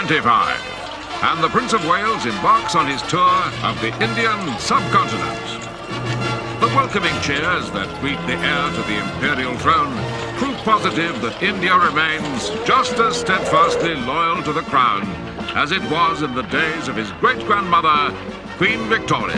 1925, and the Prince of Wales embarks on his tour of the Indian subcontinent. The welcoming cheers that greet the heir to the imperial throne prove positive that India remains just as steadfastly loyal to the crown as it was in the days of his great-grandmother, Queen Victoria.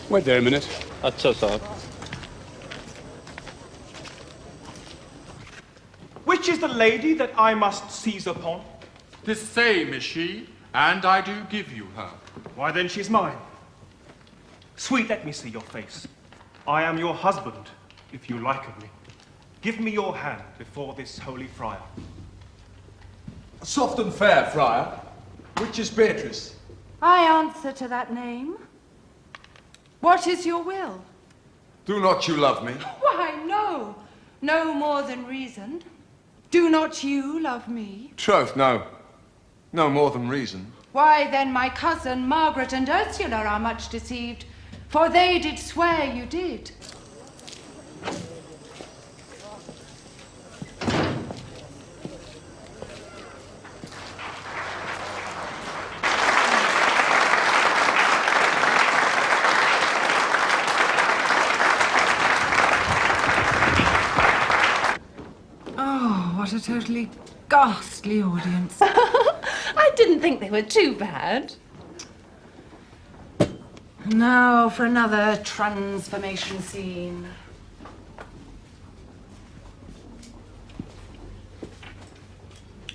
Wait there a minute. Acha, sir. Which is the lady that I must seize upon? The same is she, and I do give you her. Why then she's mine. Sweet, let me see your face. I am your husband, if you like of me. Give me your hand before this holy friar. Soft and fair, friar. Which is Beatrice? I answer to that name. What is your will? Do not you love me? Why, no. No more than reason. Do not you love me? Troth, no. No more than reason. Why, then my cousin Margaret and Ursula are much deceived, for they did swear you did. What a totally ghastly audience. I didn't think they were too bad. Now for another transformation scene.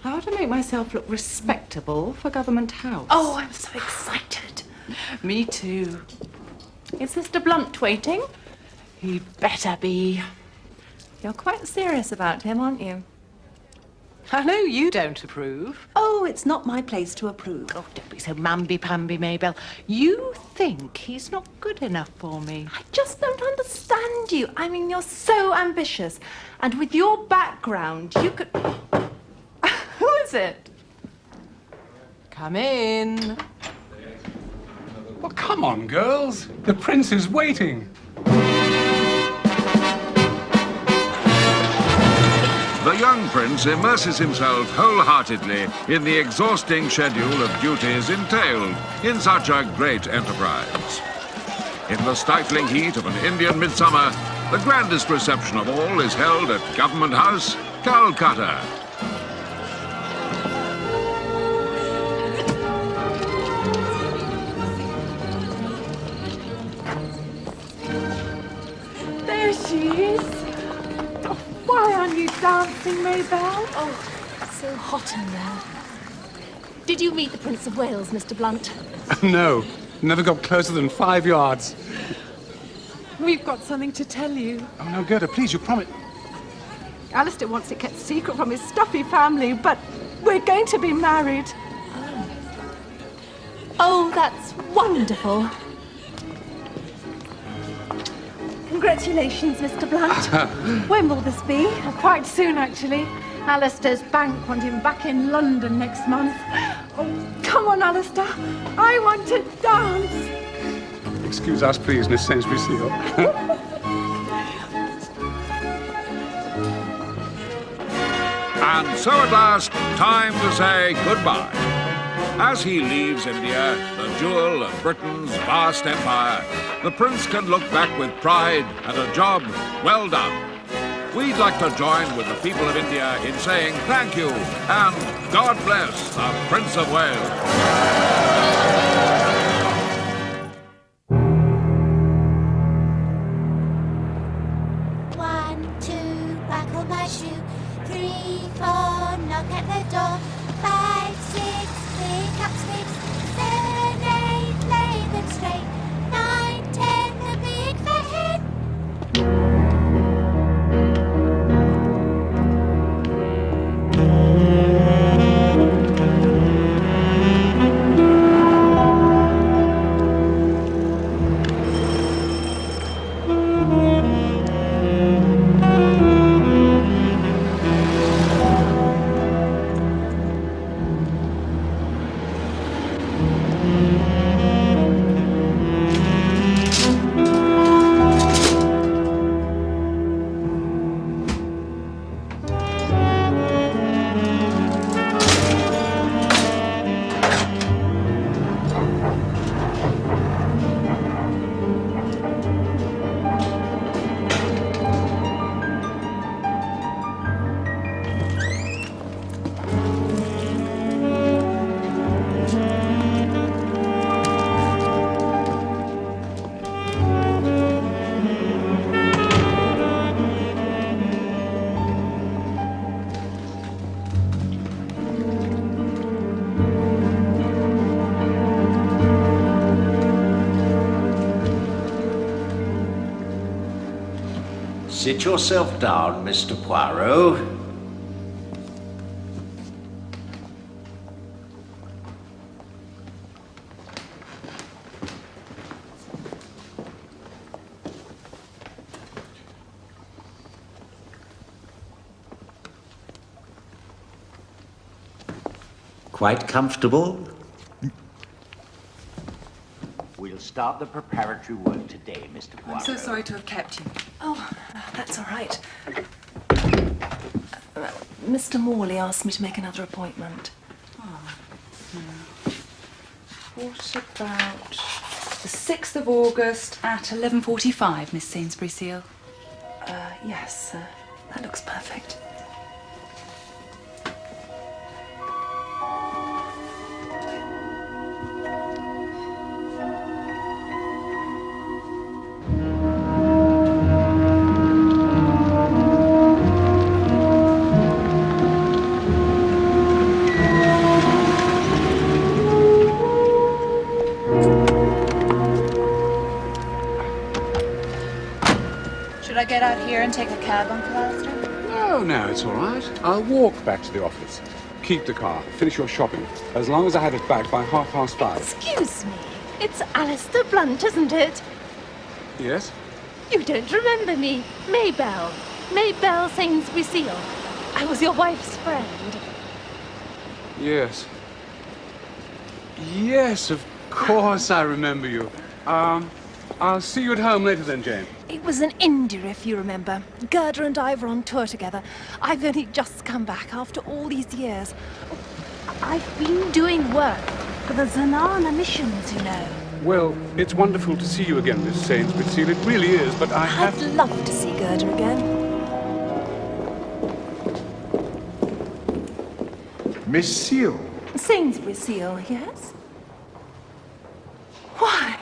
How to make myself look respectable for Government House? Oh, I'm so excited. Me too. Is Mr. Blunt waiting? He better be. You're quite serious about him, aren't you? I know you don't approve. Oh, it's not my place to approve. Oh, don't be so mamby-pamby, Mabel. You think he's not good enough for me. I just don't understand you. I mean, you're so ambitious. And with your background, you could... Who is it? Come in. Well, come on, girls. The prince is waiting. The young prince immerses himself wholeheartedly in the exhausting schedule of duties entailed in such a great enterprise. In the stifling heat of an Indian midsummer, the grandest reception of all is held at Government House, Calcutta. There she is. Oh, why aren't you dancing, Mabel? Oh, so hot in there. Did you meet the Prince of Wales, Mr. Blunt? No, never got closer than 5 yards. We've got something to tell you. Oh, no, Gerda, please, you promise. Alistair wants it kept secret from his stuffy family, but we're going to be married. Oh, that's wonderful. Congratulations, Mr. Blunt. When will this be? Quite soon, actually. Alistair's bank want him back in London next month. Oh, come on, Alistair. I want to dance. Excuse us, please, Miss Sainsbury Seal. And so at last, time to say goodbye. As he leaves India, the jewel of Britain's vast empire, the prince can look back with pride at a job well done. We'd like to join with the people of India in saying thank you and God bless the Prince of Wales. One, two, buckle my shoe. 3, 4, knock at the door. 5, 6, pick up sticks. 7, 8, lay them straight. 9, 10, the big fat head. Sit yourself down, Mr. Poirot. Quite comfortable? We'll start the preparatory work today, Mr. Poirot. I'm so sorry to have kept you. Oh, that's all right. Mr. Morley asked me to make another appointment. What about the 6th of August at 11:45, Miss Sainsbury Seal? Yes, that looks perfect. get out here and take a cab, Uncle Alistair? No, it's all right. I'll walk back to the office. Keep the car. Finish your shopping. As long as I have it back by 5:30. Excuse me. It's Alistair Blunt, isn't it? Yes? You don't remember me. Maybelle. Maybelle Sainsbury Seal. I was your wife's friend. Yes. Yes, of course I remember you. I'll see you at home later then, Jane. It was in India, if you remember. Gerda and I were on tour together. I've only just come back after all these years. I've been doing work for the Zanana missions, you know. Well, it's wonderful to see you again, Miss Sainsbury Seal. It really is, but I'd love to see Gerda again. Miss Seal? Sainsbury Seal, yes? Why,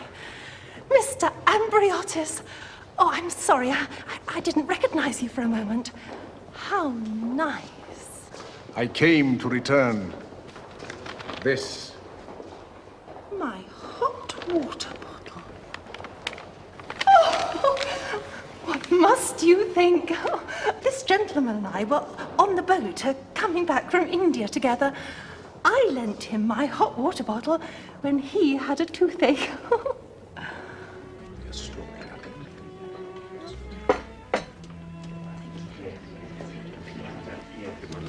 Mr. Ambriotis. Oh, I'm sorry. I didn't recognize you for a moment. How nice. I came to return this. My hot water bottle. Oh, what must you think? Oh, this gentleman and I were on the boat coming back from India together. I lent him my hot water bottle when he had a toothache.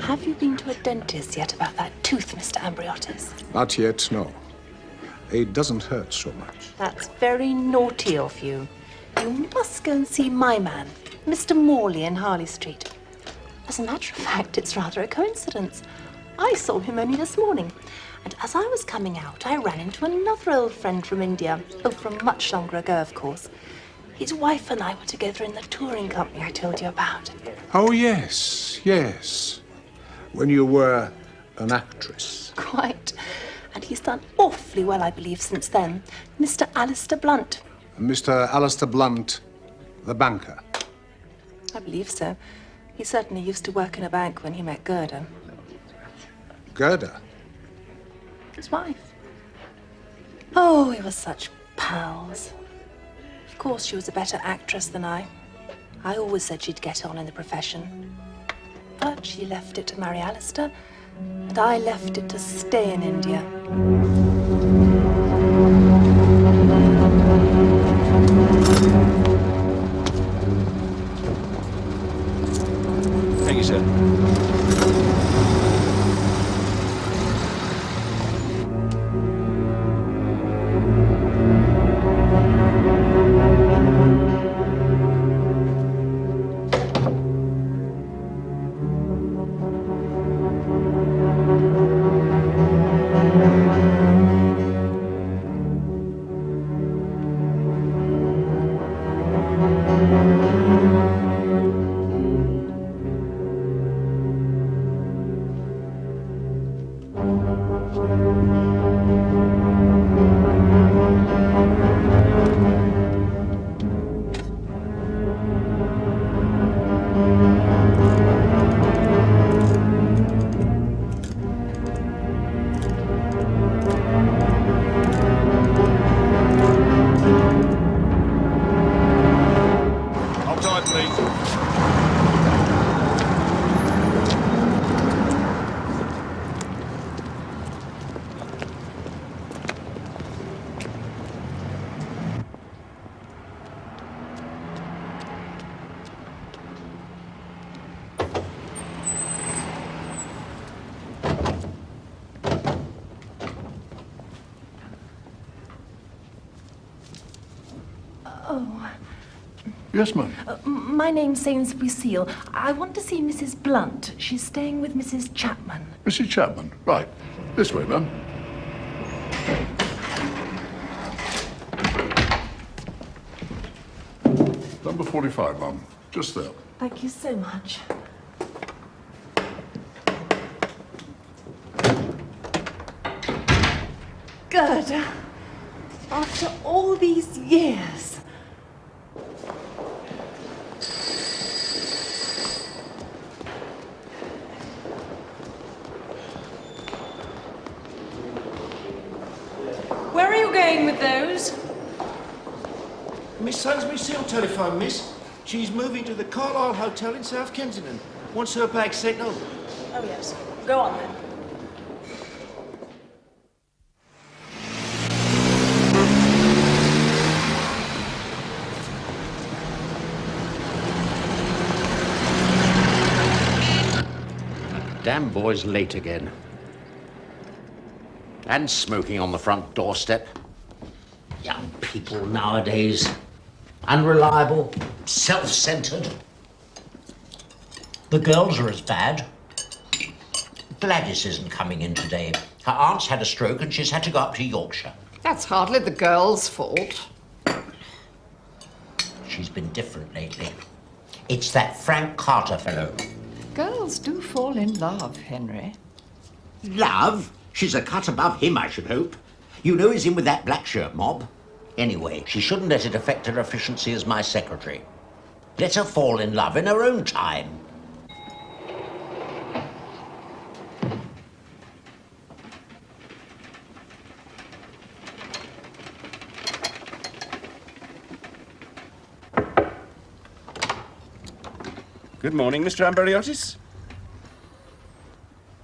Have you been to a dentist yet about that tooth, Mr. Ambriotis? Not yet, no. It doesn't hurt so much. That's very naughty of you. You must go and see my man, Mr. Morley in Harley Street. As a matter of fact, it's rather a coincidence. I saw him only this morning, and as I was coming out, I ran into another old friend from India. Oh, from much longer ago, of course. His wife and I were together in the touring company I told you about. Oh, yes, yes. When you were an actress. Quite. And he's done awfully well, I believe, since then. Mr. Alistair Blunt. Mr. Alistair Blunt, the banker. I believe so. He certainly used to work in a bank when he met Gerda. Gerda? His wife. Oh, we were such pals. Of course, she was a better actress than I. I always said she'd get on in the profession. But she left it to marry Alistair, and I left it to stay in India. Thank you, sir. Yes, ma'am. My name's Sainsbury Seal. I want to see Mrs. Blunt. She's staying with Mrs. Chapman. Mrs. Chapman, right. This way, ma'am. Number 45, ma'am. Just there. Thank you so much. Gerda, after all these years. Where are you going with those? Miss Sainsbury Seal telephone, miss. She's moving to the Carlisle Hotel in South Kensington. Wants her bag sent over. Oh, yes. Go on, then. Damn boy's late again. And smoking on the front doorstep. Young people nowadays. Unreliable, self-centered. The girls are as bad. Gladys isn't coming in today. Her aunt's had a stroke and she's had to go up to Yorkshire. That's hardly the girl's fault. She's been different lately. It's that Frank Carter fellow. Girls do fall in love, Henry. Love? She's a cut above him, I should hope. You know he's in with that black shirt mob. Anyway, she shouldn't let it affect her efficiency as my secretary. Let her fall in love in her own time. Good morning, Mr. Amberiotis.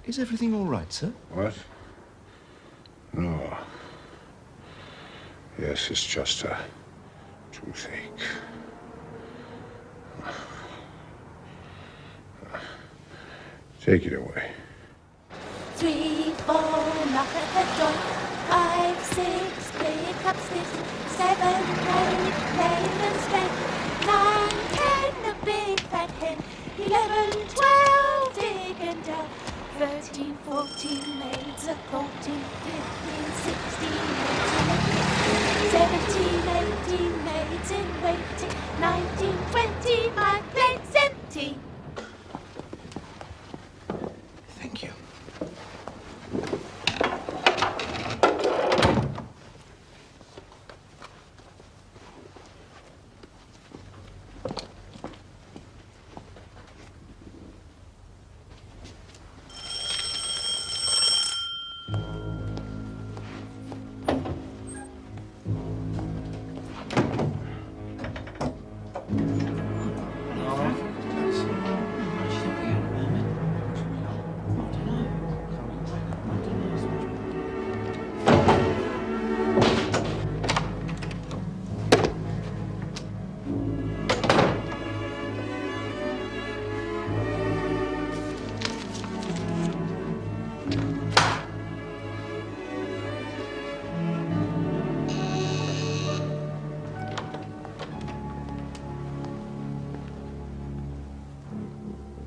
Is everything all right, sir? What? No. Yes, it's just a toothache. Take it away. 3, 4, knock at the door. 5, 6, pick up sticks. 7, 8, lay them straight. 9, 10, a big fat hen. 11, 12, dig and delve. 13, 14, maids a courting. 15, 16, 17, 18, maids in waiting. 19, 20, my plate's empty. Thank you.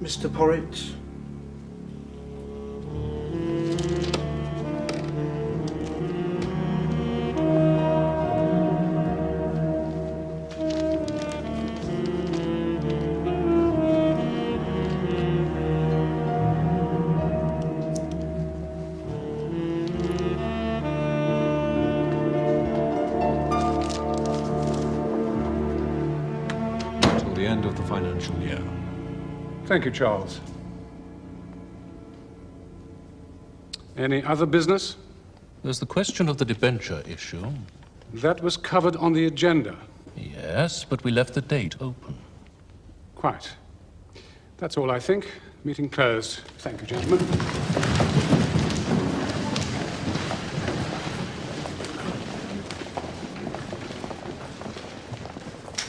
Mr. Porritt. Till the end of the financial year. Thank you, Charles. Any other business? There's the question of the debenture issue. That was covered on the agenda. Yes, but we left the date open. Quite. That's all, I think. Meeting closed. Thank you, gentlemen.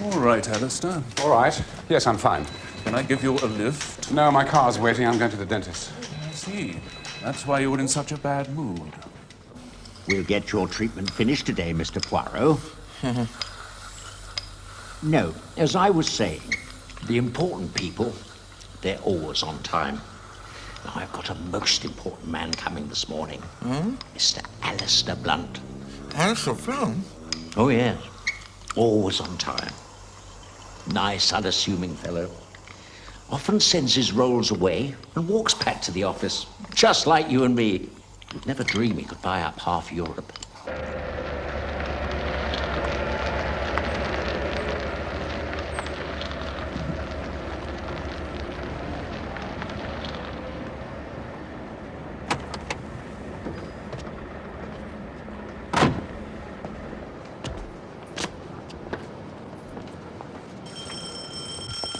All right, Alistair. All right. Yes, I'm fine. Can I give you a lift? No, my car's waiting. I'm going to the dentist. I see. That's why you were in such a bad mood. We'll get your treatment finished today, Mr. Poirot. No, as I was saying, the important people, they're always on time. Now, I've got a most important man coming this morning. Mr. Alistair Blunt. Alistair Blunt? Oh, yes. Always on time. Nice, unassuming fellow. Often sends his rolls away and walks back to the office, just like you and me. Would never dream he could buy up half Europe.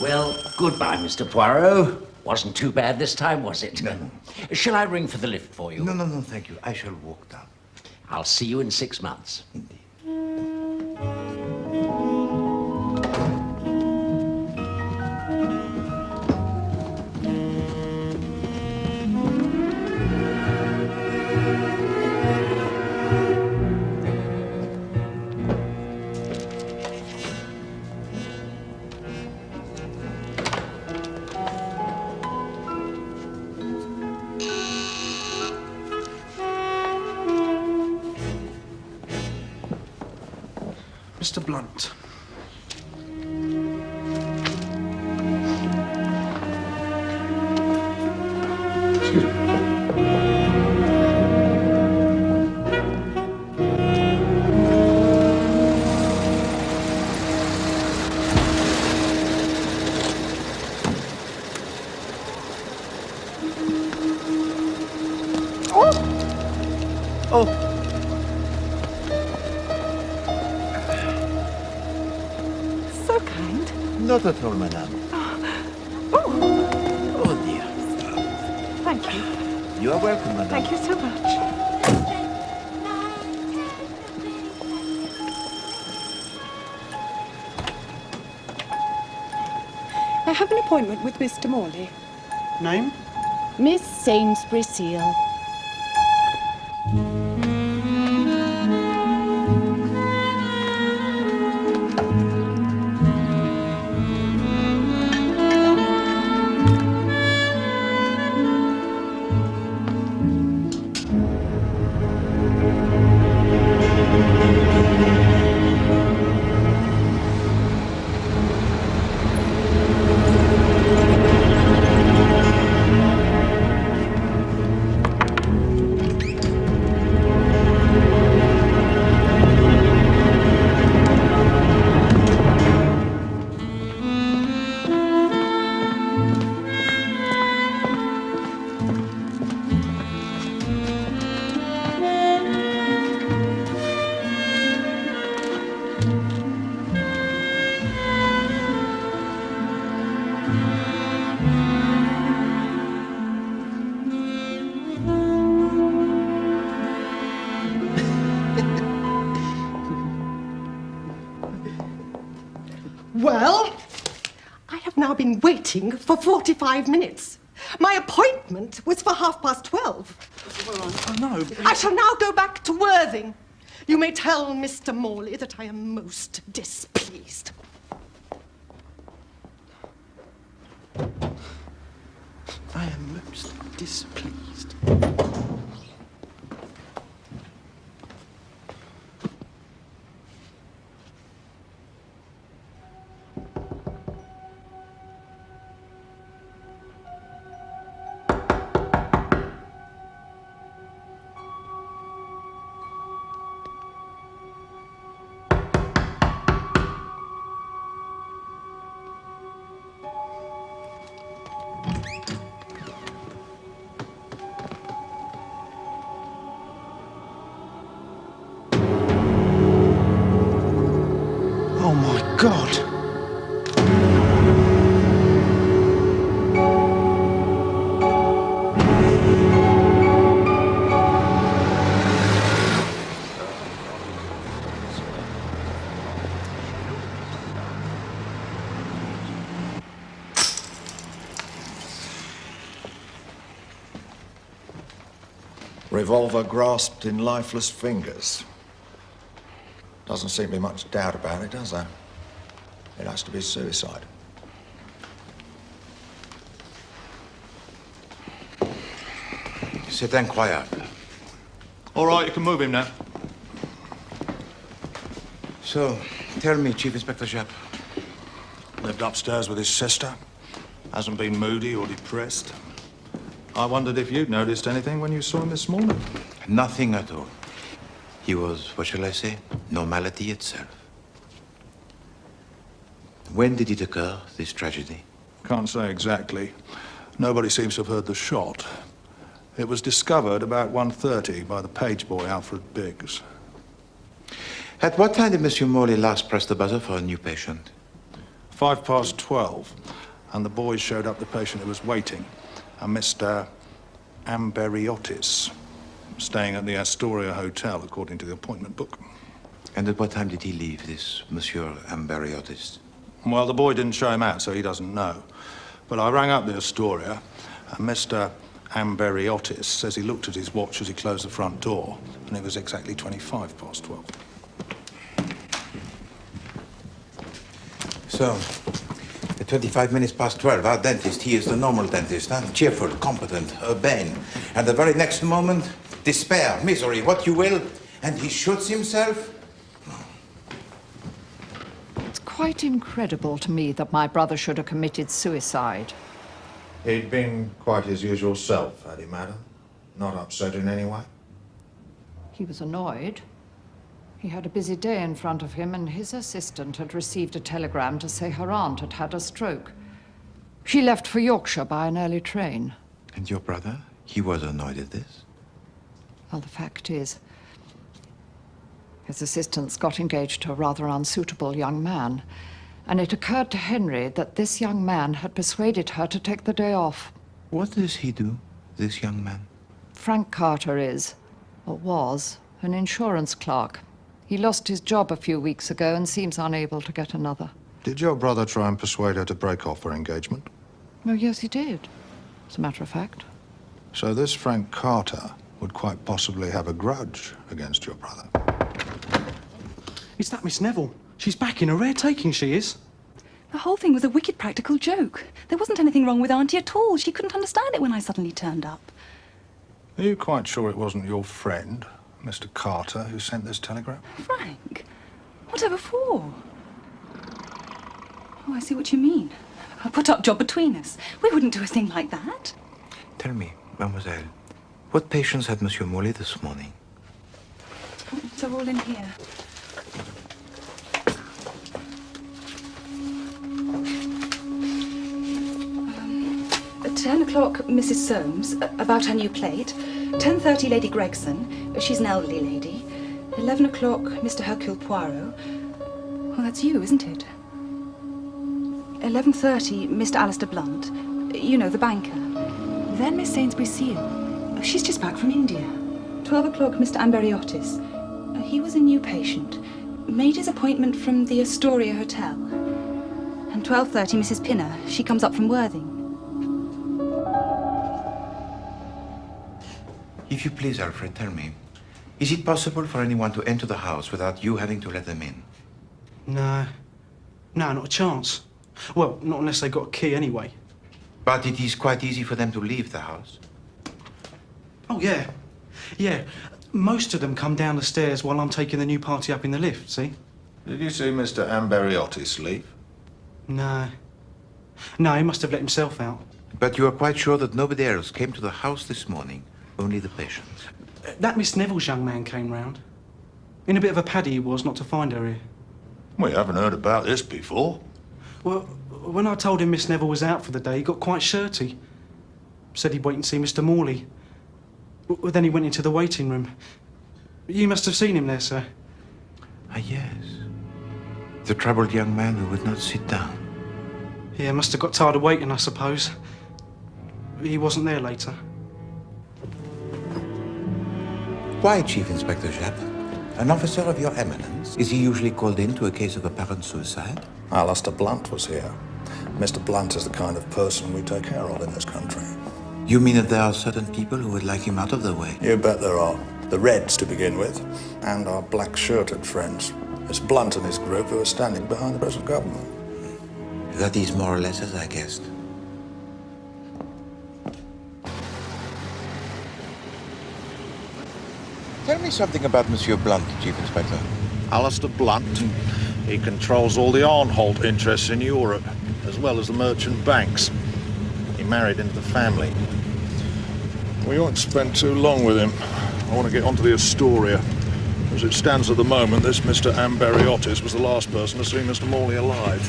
Well, goodbye, Mr. Poirot. Wasn't too bad this time, was it? No. Shall I ring for the lift for you? No, thank you. I shall walk down. I'll see you in 6 months. Indeed. Mr. Blunt. Excuse me. Oh! So kind. Not at all, madame. Oh, dear. Thank you. You are welcome, madame. Thank you so much. I have an appointment with Mr. Morley. Name? Miss Sainsbury Seal. Well, I have now been waiting for 45 minutes. My appointment was for 12:30. Oh, no. I shall now go back to Worthing. You may tell Mr. Morley that I am most displeased. I am most displeased. Oh my God! Revolver grasped in lifeless fingers. Doesn't seem to be much doubt about it, does there? It has to be suicide. C'est incroyable. All right, you can move him now. So, tell me, Chief Inspector Japp. Lived upstairs with his sister. Hasn't been moody or depressed. I wondered if you'd noticed anything when you saw him this morning. Nothing at all. He was, what shall I say, normality itself. When did it occur, this tragedy? Can't say exactly. Nobody seems to have heard the shot. It was discovered about 1:30 by the page boy, Alfred Biggs. At what time did Monsieur Morley last press the buzzer for a new patient? 12:05, and the boys showed up the patient who was waiting, a Mr. Amberiotis, staying at the Astoria Hotel, according to the appointment book. And at what time did he leave, this Monsieur Amberiotis? Well, the boy didn't show him out, so he doesn't know. But I rang up the Astoria, and Mr. Amberiotis says he looked at his watch as he closed the front door, and it was exactly 12:25. So, at 25 minutes past 12, our dentist, he is the normal dentist, huh? Cheerful, competent, urbane. And the very next moment, despair, misery, what you will, and he shoots himself. It's quite incredible to me that my brother should have committed suicide. He'd been quite his usual self, had he, madam? Not upset in any way? He was annoyed. He had a busy day in front of him, and his assistant had received a telegram to say her aunt had had a stroke. She left for Yorkshire by an early train. And your brother? He was annoyed at this? Well, the fact is, his assistants got engaged to a rather unsuitable young man, and it occurred to Henry that this young man had persuaded her to take the day off. What does he do, this young man? Frank Carter is, or was, an insurance clerk. He lost his job a few weeks ago and seems unable to get another. Did your brother try and persuade her to break off her engagement? Oh, yes, he did, as a matter of fact. So this Frank Carter would quite possibly have a grudge against your brother. Is that Miss Neville? She's back in a rare taking, she is. The whole thing was a wicked practical joke. There wasn't anything wrong with Auntie at all. She couldn't understand it when I suddenly turned up. Are you quite sure it wasn't your friend, Mr. Carter, who sent this telegram? Frank? Whatever for? Oh, I see what you mean. A put-up job between us. We wouldn't do a thing like that. Tell me, mademoiselle, what patients had Monsieur Morley this morning? They're all in here. At 10 o'clock, Mrs. Soames, about her new plate. 10:30, Lady Gregson. She's an elderly lady. 11 o'clock, Mr. Hercule Poirot. Well, that's you, isn't it? 11:30, Mr. Alistair Blunt. You know, the banker. Then Miss Sainsbury Seal. She's just back from India. 12 o'clock, Mr. Amberiotis. He was a new patient. Made his appointment from the Astoria Hotel. And 12:30, Mrs. Pinner. She comes up from Worthing. If you please, Alfred, tell me, is it possible for anyone to enter the house without you having to let them in? No. No, not a chance. Well, not unless they got a key anyway. But it is quite easy for them to leave the house. Oh, yeah. Yeah. Most of them come down the stairs while I'm taking the new party up in the lift, see? Did you see Mr. Amberiotis leave? No. No, he must have let himself out. But you are quite sure that nobody else came to the house this morning? Only the patients? That Miss Neville's young man came round. In a bit of a paddy he was not to find her here. We haven't heard about this before. Well, when I told him Miss Neville was out for the day, he got quite shirty. Said he'd wait and see Mr. Morley. Well, then he went into the waiting room. You must have seen him there, sir. Ah, yes. The troubled young man who would not sit down. Yeah, must have got tired of waiting, I suppose. He wasn't there later. Why, Chief Inspector Japp? An officer of your eminence? Is he usually called in to a case of apparent suicide? Alistair Blunt was here. Mr. Blunt is the kind of person we take care of in this country. You mean that there are certain people who would like him out of the way? You bet there are. The Reds, to begin with, and our black-shirted friends. It's Blunt and his group who are standing behind the present government. That is more or less as I guessed. Tell me something about Monsieur Blunt, Chief Inspector. Alistair Blunt. He controls all the Arnholt interests in Europe, as well as the merchant banks. He married into the family. We won't spend too long with him. I want to get onto the Astoria. As it stands at the moment, this Mr. Amberiotis was the last person to see Mr. Morley alive.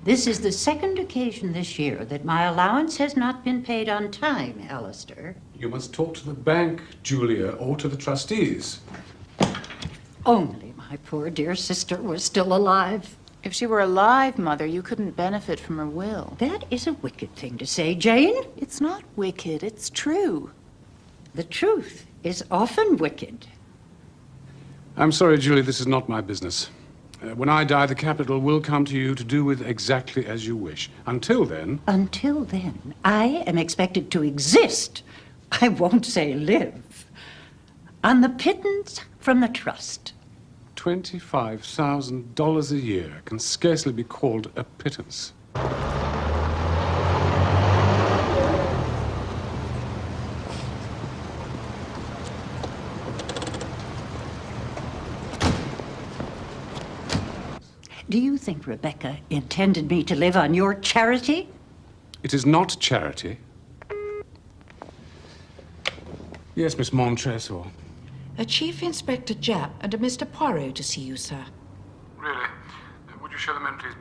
This is the second occasion this year that my allowance has not been paid on time, Alistair. You must talk to the bank, Julia, or to the trustees. Only my poor dear sister was still alive. If she were alive, Mother, you couldn't benefit from her will. That is a wicked thing to say, Jane. It's not wicked, it's true. The truth is often wicked. I'm sorry, Julie, this is not my business. When I die, the capital will come to you to do with exactly as you wish. Until then... Until then, I am expected to exist. I won't say live. On the pittance from the trust. $25,000 a year can scarcely be called a pittance. Do you think Rebecca intended me to live on your charity? It is not charity. Yes, Miss Montresor. A Chief Inspector Japp and a Mr. Poirot to see you, sir. Really? Would you show them in, please?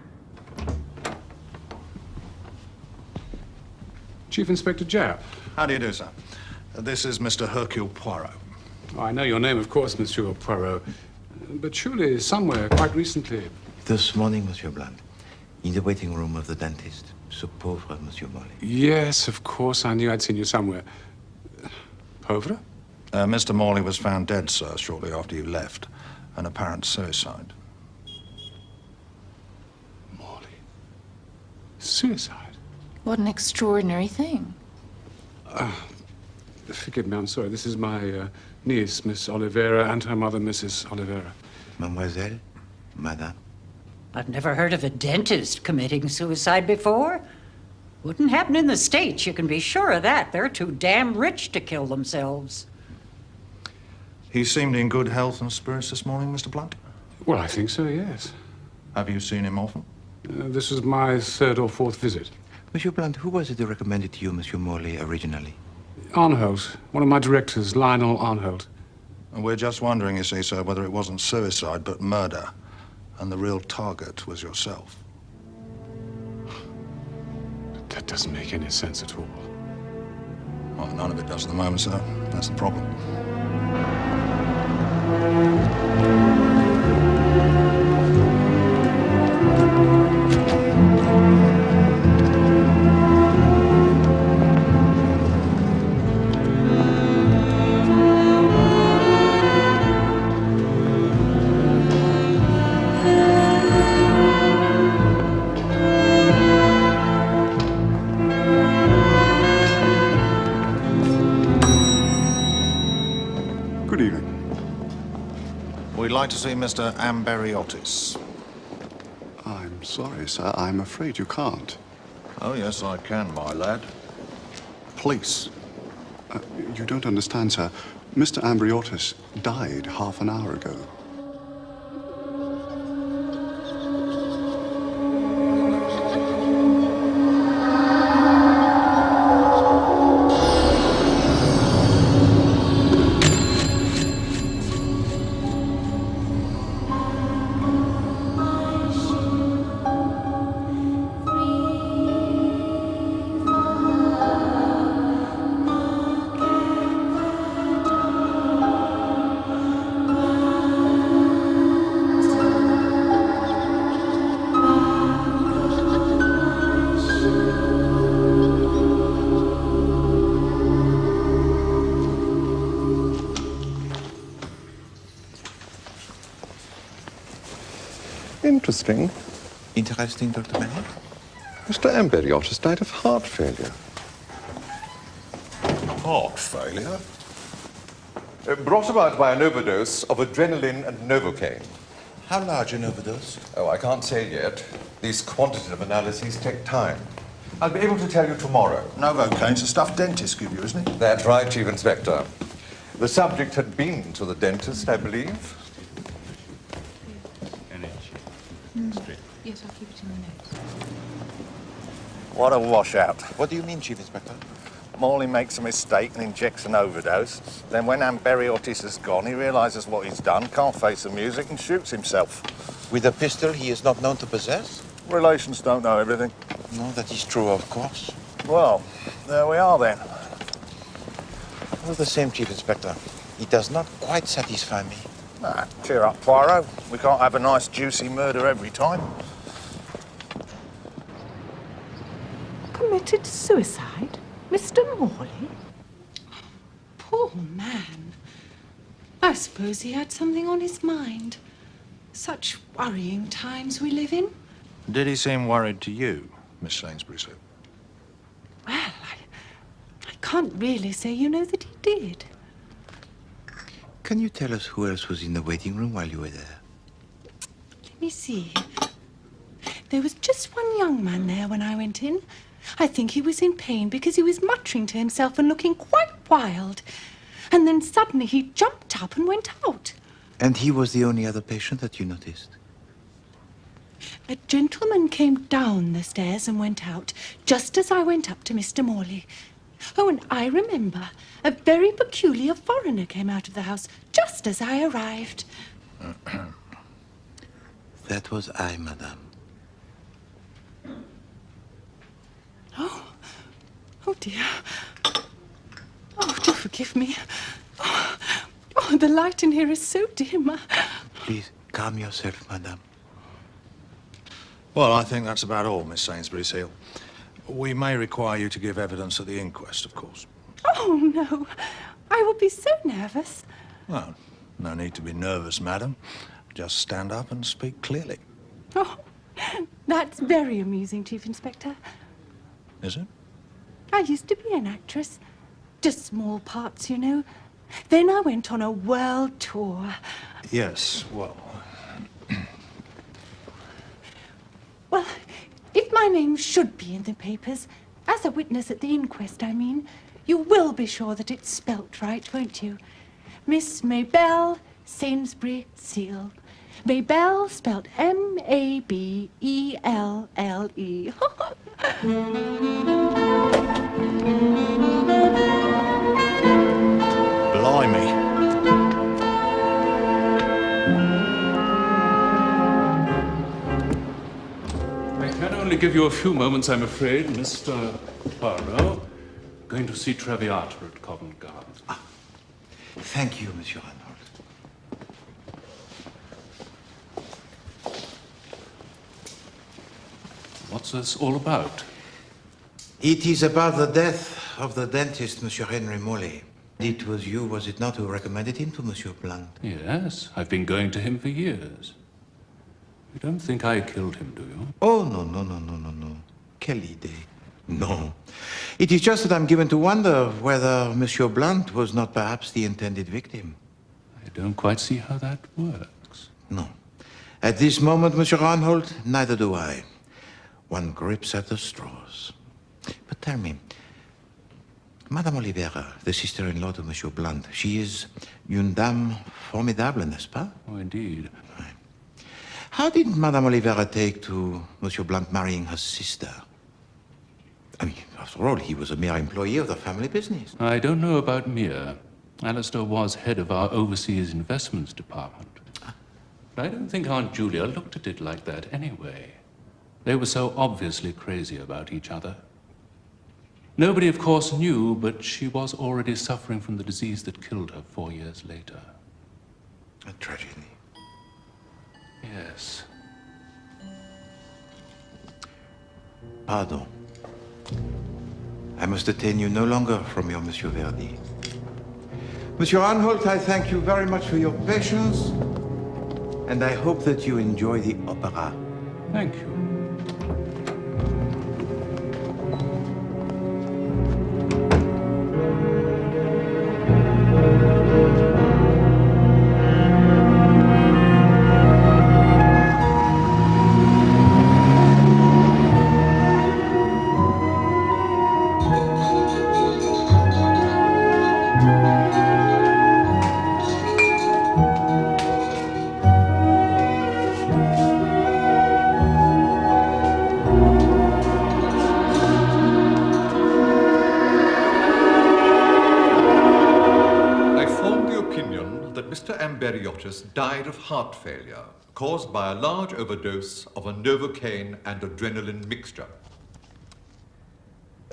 Chief Inspector Japp. How do you do, sir? This is Mr. Hercule Poirot. Oh, I know your name, of course, Monsieur Poirot. But surely somewhere, quite recently... This morning, Monsieur Blunt, in the waiting room of the dentist. Ce pauvre Monsieur Morley. Yes, of course, I knew I'd seen you somewhere. Pauvre? Mr. Morley was found dead, sir, shortly after you left. An apparent suicide. Morley? Suicide? What an extraordinary thing. Forgive me, I'm sorry. This is my niece, Miss Oliveira, and her mother, Mrs. Oliveira. Mademoiselle, Madame. I've never heard of a dentist committing suicide before. Wouldn't happen in the States, you can be sure of that. They're too damn rich to kill themselves. He seemed in good health and spirits this morning, Mr. Blunt? Well, I think so, yes. Have you seen him often? This is my third or fourth visit. Monsieur Blunt, who was it who recommended to you Monsieur Morley originally? Arnholt, one of my directors, Lionel Arnholt. And we're just wondering, you see, sir, whether it wasn't suicide, but murder. And the real target was yourself. That doesn't make any sense at all. Well, none of it does at the moment, sir. That's the problem. We'd like to see Mr. Amberiotis. I'm sorry, sir. I'm afraid you can't. Oh, yes, I can, my lad. Police. You don't understand, sir. Mr. Amberiotis died half an hour ago. Interesting. Interesting, Dr. Bennett? Mr. Amberiotis died of heart failure. Heart failure? Brought about by an overdose of adrenaline and Novocaine. How large an overdose? Oh, I can't say yet. These quantitative analyses take time. I'll be able to tell you tomorrow. Novocaine's the stuff dentists give you, isn't it? That's right, Chief Inspector. The subject had been to the dentist, I believe. Yes, I'll keep it in the notes. What a washout. What do you mean, Chief Inspector? Morley makes a mistake and injects an overdose. Then when Amberiotis has gone, he realizes what he's done, can't face the music, and shoots himself. With a pistol he is not known to possess? Relations don't know everything. No, that is true, of course. Well, there we are then. All the same, Chief Inspector, it does not quite satisfy me. Cheer up, Poirot. We can't have a nice, juicy murder every time. attempted suicide? Mr. Morley? Poor man. I suppose he had something on his mind. Such worrying times we live in. Did he seem worried to you, Miss Sainsbury? Well, I can't really say, you know, that he did. Can you tell us who else was in the waiting room while you were there? Let me see. There was just one young man there when I went in. I think he was in pain because he was muttering to himself and looking quite wild. And then suddenly he jumped up and went out. And he was the only other patient that you noticed? A gentleman came down the stairs and went out, just as I went up to Mr. Morley. Oh, and I remember a very peculiar foreigner came out of the house just as I arrived. That was I, madame. Oh, dear. Oh, do forgive me. Oh, the light in here is so dim. Please, calm yourself, madame. Well, I think that's about all, Miss Sainsbury Seal. We may require you to give evidence at the inquest, of course. Oh, no. I will be so nervous. Well, no need to be nervous, madam. Just stand up and speak clearly. Oh, that's very amusing, Chief Inspector. Is it? I used to be an actress. Just small parts, you know. Then I went on a world tour. Yes, well... Well, if my name should be in the papers, as a witness at the inquest, I mean, you will be sure that it's spelt right, won't you? Miss Mabel Sainsbury Seal. Mabel spelt M-A-B-E-L-L-E. Blimey. I can only give you a few moments, I'm afraid, Mr. Poirot. Going to see Traviata at Covent Garden. Thank you, Monsieur Arnold. What's this all about? It is about the death of the dentist, Monsieur Henry Morley. It was you, was it not, who recommended him to Monsieur Blunt? Yes, I've been going to him for years. You don't think I killed him, do you? Oh, no. Quelle idée. No. It is just that I'm given to wonder whether Monsieur Blunt was not perhaps the intended victim. I don't quite see how that works. No. At this moment, Monsieur Arnold, neither do I. One grips at the straws. But tell me, Madame Oliveira, the sister-in-law to Monsieur Blunt, she is une dame formidable, n'est-ce pas? Oh, indeed. How did Madame Oliveira take to Monsieur Blunt marrying her sister? I mean, after all, he was a mere employee of the family business. I don't know about mere. Alistair was head of our overseas investments department. But I don't think Aunt Julia looked at it like that anyway. They were so obviously crazy about each other. Nobody, of course, knew, but she was already suffering from the disease that killed her 4 years later. A tragedy. Yes. Pardon. I must detain you no longer from your Monsieur Verdi. Monsieur Arnold, I thank you very much for your patience, and I hope that you enjoy the opera. Thank you. Died of heart failure caused by a large overdose of a Novocaine and adrenaline mixture.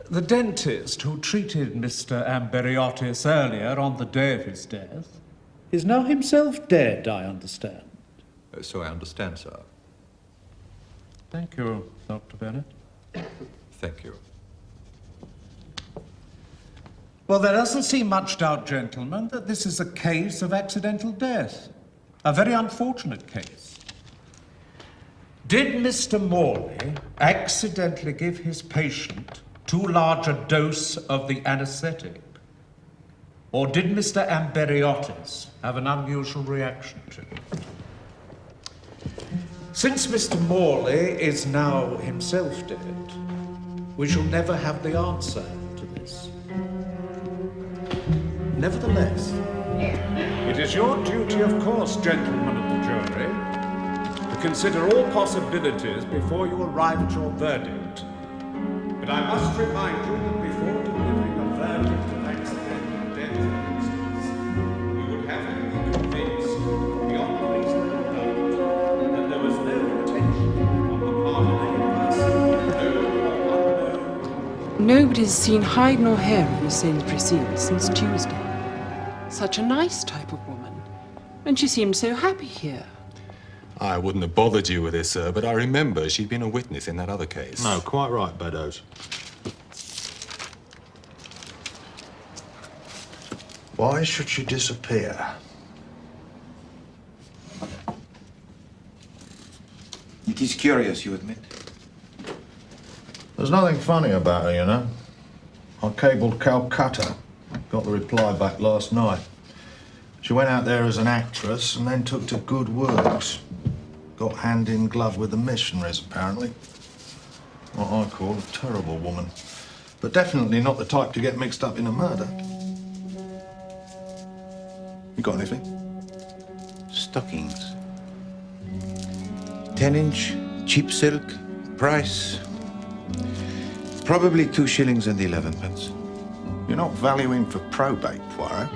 The dentist who treated Mr. Amberiotis earlier on the day of his death is now himself dead, I understand. So I understand, sir. Thank you, Dr. Bennett. Thank you. Well, there doesn't seem much doubt, gentlemen, that this is a case of accidental death. A very unfortunate case. Did Mr. Morley accidentally give his patient too large a dose of the anesthetic? Or did Mr. Amberiotis have an unusual reaction to it? Since Mr. Morley is now himself dead, we shall never have the answer to this. Nevertheless, it is your duty, of course, gentlemen of the jury, to consider all possibilities before you arrive at your verdict. But I must remind you that before delivering a verdict of accidental death, for instance, we would have to be convinced, beyond reasonable doubt, that there was no intention on the part of any person, known or unknown. Nobody's seen hide nor hair of Miss Sainsbury's since Tuesday. Such a nice type of woman. And she seemed so happy here. I wouldn't have bothered you with this, sir, but I remember she'd been a witness in that other case. No, quite right, Beddoes. Why should she disappear? It is curious, you admit. There's nothing funny about her, you know. I cabled Calcutta. Got the reply back last night. She went out there as an actress and then took to good works. Got hand in glove with the missionaries, apparently. What I call a terrible woman. But definitely not the type to get mixed up in a murder. You got anything? Stockings. 10-inch, cheap silk, price. Probably 2 shillings and 11 pence. You're not valuing for probate, Poirot.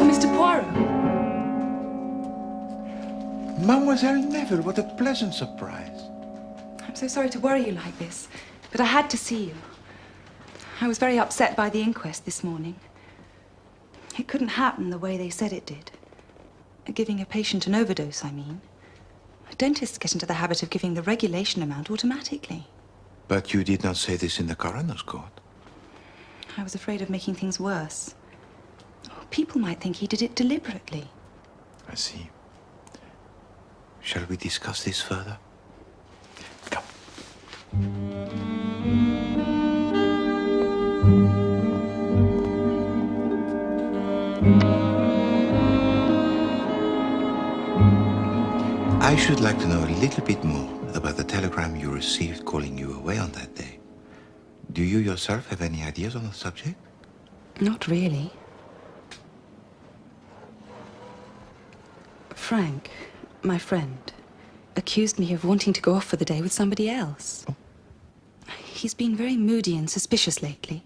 Mr. Poirot. Mademoiselle Neville, what a pleasant surprise. I'm so sorry to worry you like this, but I had to see you. I was very upset by the inquest this morning. It couldn't happen the way they said it did. Giving a patient an overdose, I mean. Dentists get into the habit of giving the regulation amount automatically. But you did not say this in the coroner's court. I was afraid of making things worse. People might think he did it deliberately. I see. Shall we discuss this further? Come. I should like to know a little bit more about the telegram you received calling you away on that day. Do you yourself have any ideas on the subject? Not really. Frank, my friend, accused me of wanting to go off for the day with somebody else. Oh. He's been very moody and suspicious lately.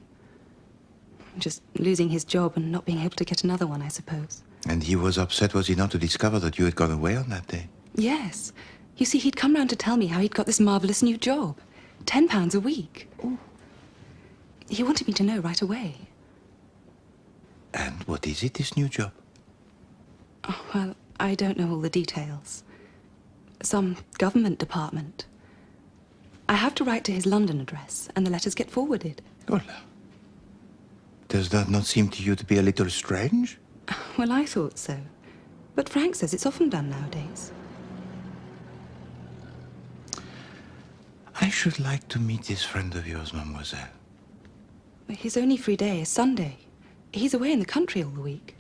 Just losing his job and not being able to get another one, I suppose. And he was upset, was he not, to discover that you had gone away on that day? Yes. You see, he'd come round to tell me how he'd got this marvellous new job. £10 a week. Ooh. He wanted me to know right away. And what is it, this new job? Oh, well, I don't know all the details. Some government department. I have to write to his London address, and the letters get forwarded. Hola. Does that not seem to you to be a little strange? Well, I thought so. But Frank says it's often done nowadays. I should like to meet this friend of yours, mademoiselle. His only free day is Sunday. He's away in the country all the week.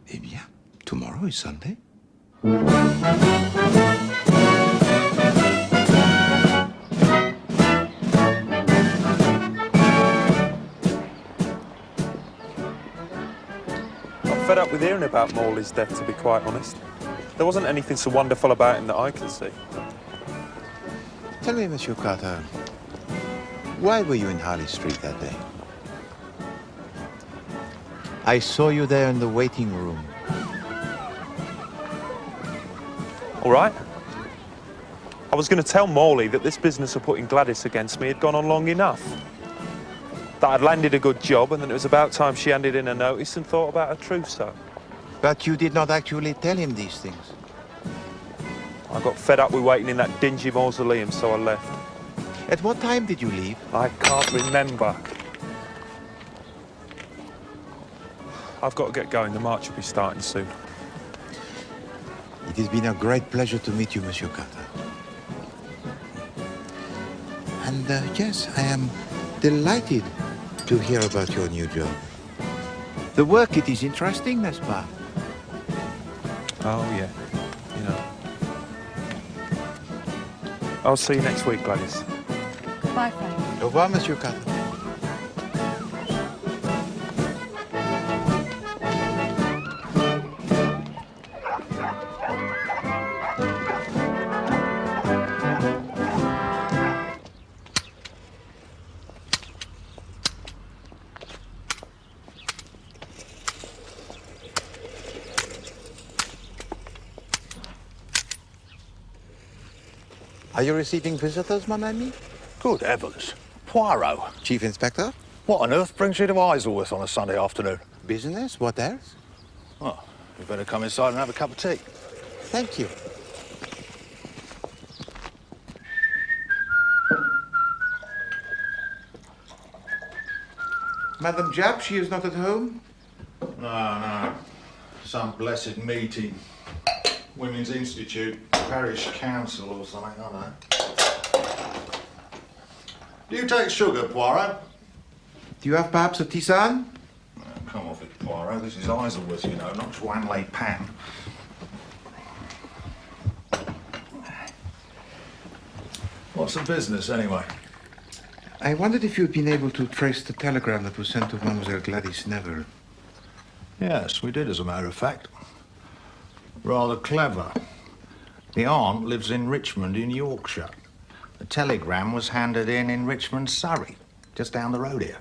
Eh bien, tomorrow is Sunday. Fed up with hearing about Morley's death, to be quite honest. There wasn't anything so wonderful about him that I can see. Tell me, Monsieur Carter, why were you in Harley Street that day? I saw you there in the waiting room. All right. I was going to tell Morley that this business of putting Gladys against me had gone on long enough. That I'd landed a good job and that it was about time she handed in a notice and thought about her trousseau. But you did not actually tell him these things. I got fed up with waiting in that dingy mausoleum, so I left. At what time did you leave? I can't remember. I've got to get going. The march will be starting soon. It has been a great pleasure to meet you, Monsieur Carter. And yes, I am delighted to hear about your new job. The work, it is interesting, n'est-ce pas? Oh, yeah. You know. I'll see you next week, Gladys. Goodbye, Frank. Au revoir, Monsieur Carter. Are you receiving visitors, mon ami? Good heavens. Poirot. Chief Inspector? What on earth brings you to Isleworth on a Sunday afternoon? Business? What else? Oh, you better come inside and have a cup of tea. Thank you. Madam Japp, she is not at home? No. Some blessed meeting. Women's Institute, Parish Council or something, I don't know. Do you take sugar, Poirot? Do you have perhaps a tisane? Oh, come off it, Poirot. This is Isleworth, you know, not Joanna-le-Pan. What's the business, anyway? I wondered if you'd been able to trace the telegram that was sent to Mademoiselle Gladys Neville. Yes, we did, as a matter of fact. Rather clever. The aunt lives in Richmond in Yorkshire. The telegram was handed in Richmond, Surrey, just down the road here.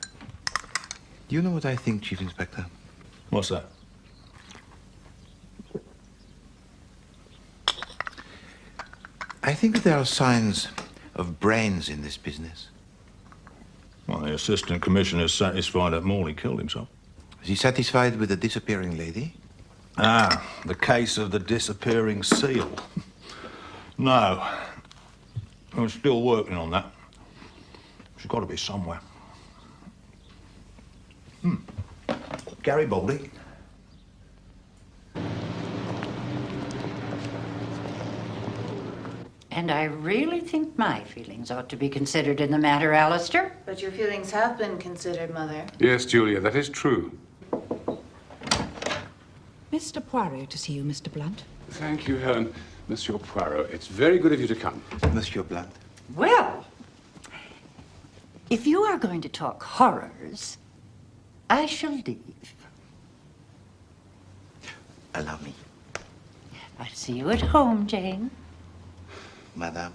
Do you know what I think, Chief Inspector? What's that? I think that there are signs of brains in this business. Well, the Assistant Commissioner is satisfied that Morley killed himself. Is he satisfied with the disappearing lady? Ah, the case of the disappearing seal. No. I'm still working on that. She's got to be somewhere. Garibaldi. And I really think my feelings ought to be considered in the matter, Alistair. But your feelings have been considered, Mother. Yes, Julia, that is true. Mr. Poirot to see you, Mr. Blunt. Thank you, Helen. Monsieur Poirot, it's very good of you to come. Monsieur Blunt. Well, if you are going to talk horrors, I shall leave. Allow me. I'll see you at home, Jane. Madame.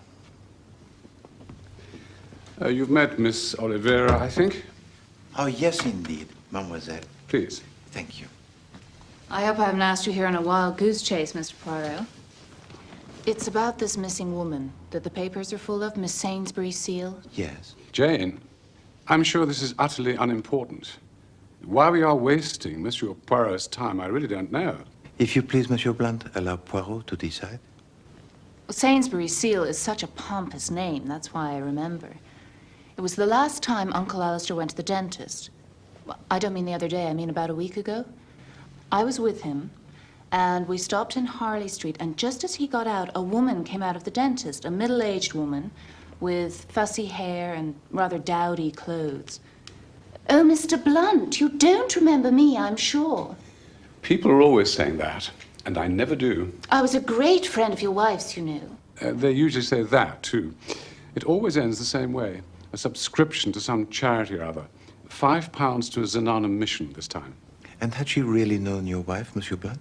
You've met Miss Oliveira, I think? Oh, yes, indeed, mademoiselle. Please. Thank you. I hope I haven't asked you here on a wild goose chase, Mr. Poirot. It's about this missing woman that the papers are full of, Miss Sainsbury Seal. Yes. Jane, I'm sure this is utterly unimportant. Why we are wasting Monsieur Poirot's time, I really don't know. If you please, Monsieur Blunt, allow Poirot to decide. Well, Sainsbury Seal is such a pompous name, that's why I remember. It was the last time Uncle Alistair went to the dentist. Well, I don't mean the other day, I mean about a week ago. I was with him, and we stopped in Harley Street, and just as he got out, a woman came out of the dentist, a middle-aged woman with fussy hair and rather dowdy clothes. Oh, Mr. Blunt, you don't remember me, I'm sure. People are always saying that, and I never do. I was a great friend of your wife's, you knew. They usually say that, too. It always ends the same way. A subscription to some charity or other. £5 to a Xenon mission this time. And had she really known your wife, Monsieur Blunt?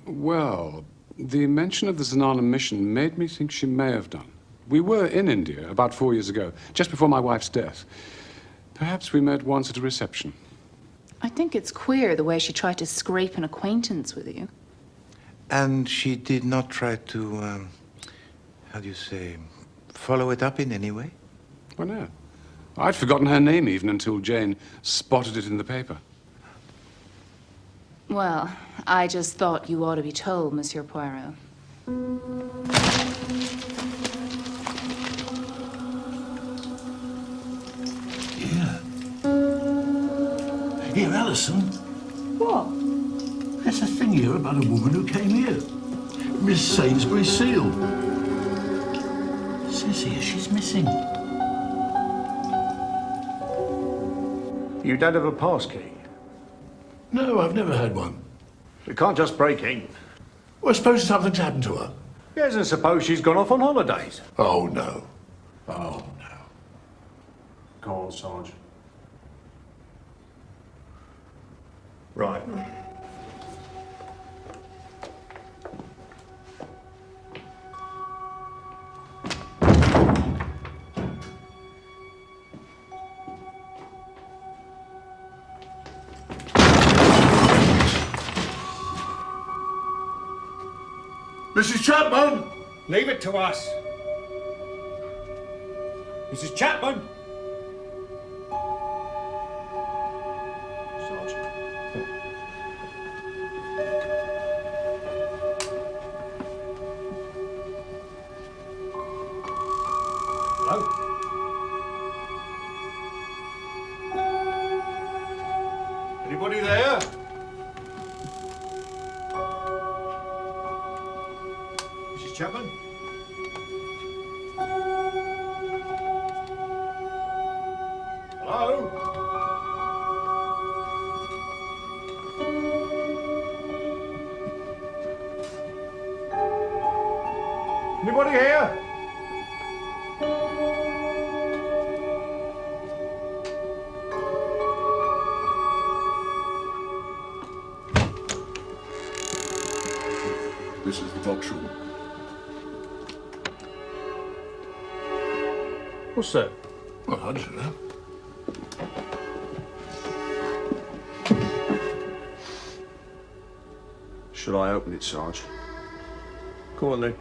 Well, the mention of the Xenon mission made me think she may have done. We were in India about 4 years ago, just before my wife's death. Perhaps we met once at a reception. I think it's queer the way she tried to scrape an acquaintance with you. And she did not try to, how do you say, follow it up in any way? Why, no. I'd forgotten her name even until Jane spotted it in the paper. Well, I just thought you ought to be told, Monsieur Poirot. Here, Alison. What? There's a thing here about a woman who came here. Miss Sainsbury Seal. It says here she's missing. You don't have a pass key? No, I've never had one. We can't just break in. Well, suppose something's happened to her. Yes, and suppose she's gone off on holidays. Oh, no. Oh, no. Go on, Sarge. Right. Mrs. Chapman! Leave it to us. Mrs. Chapman! Hello? Anybody there? Mrs. Chapman? Hello? Anybody here? This is the box room. What's that? Well, I don't know. Shall I open it, Sarge? Go on then.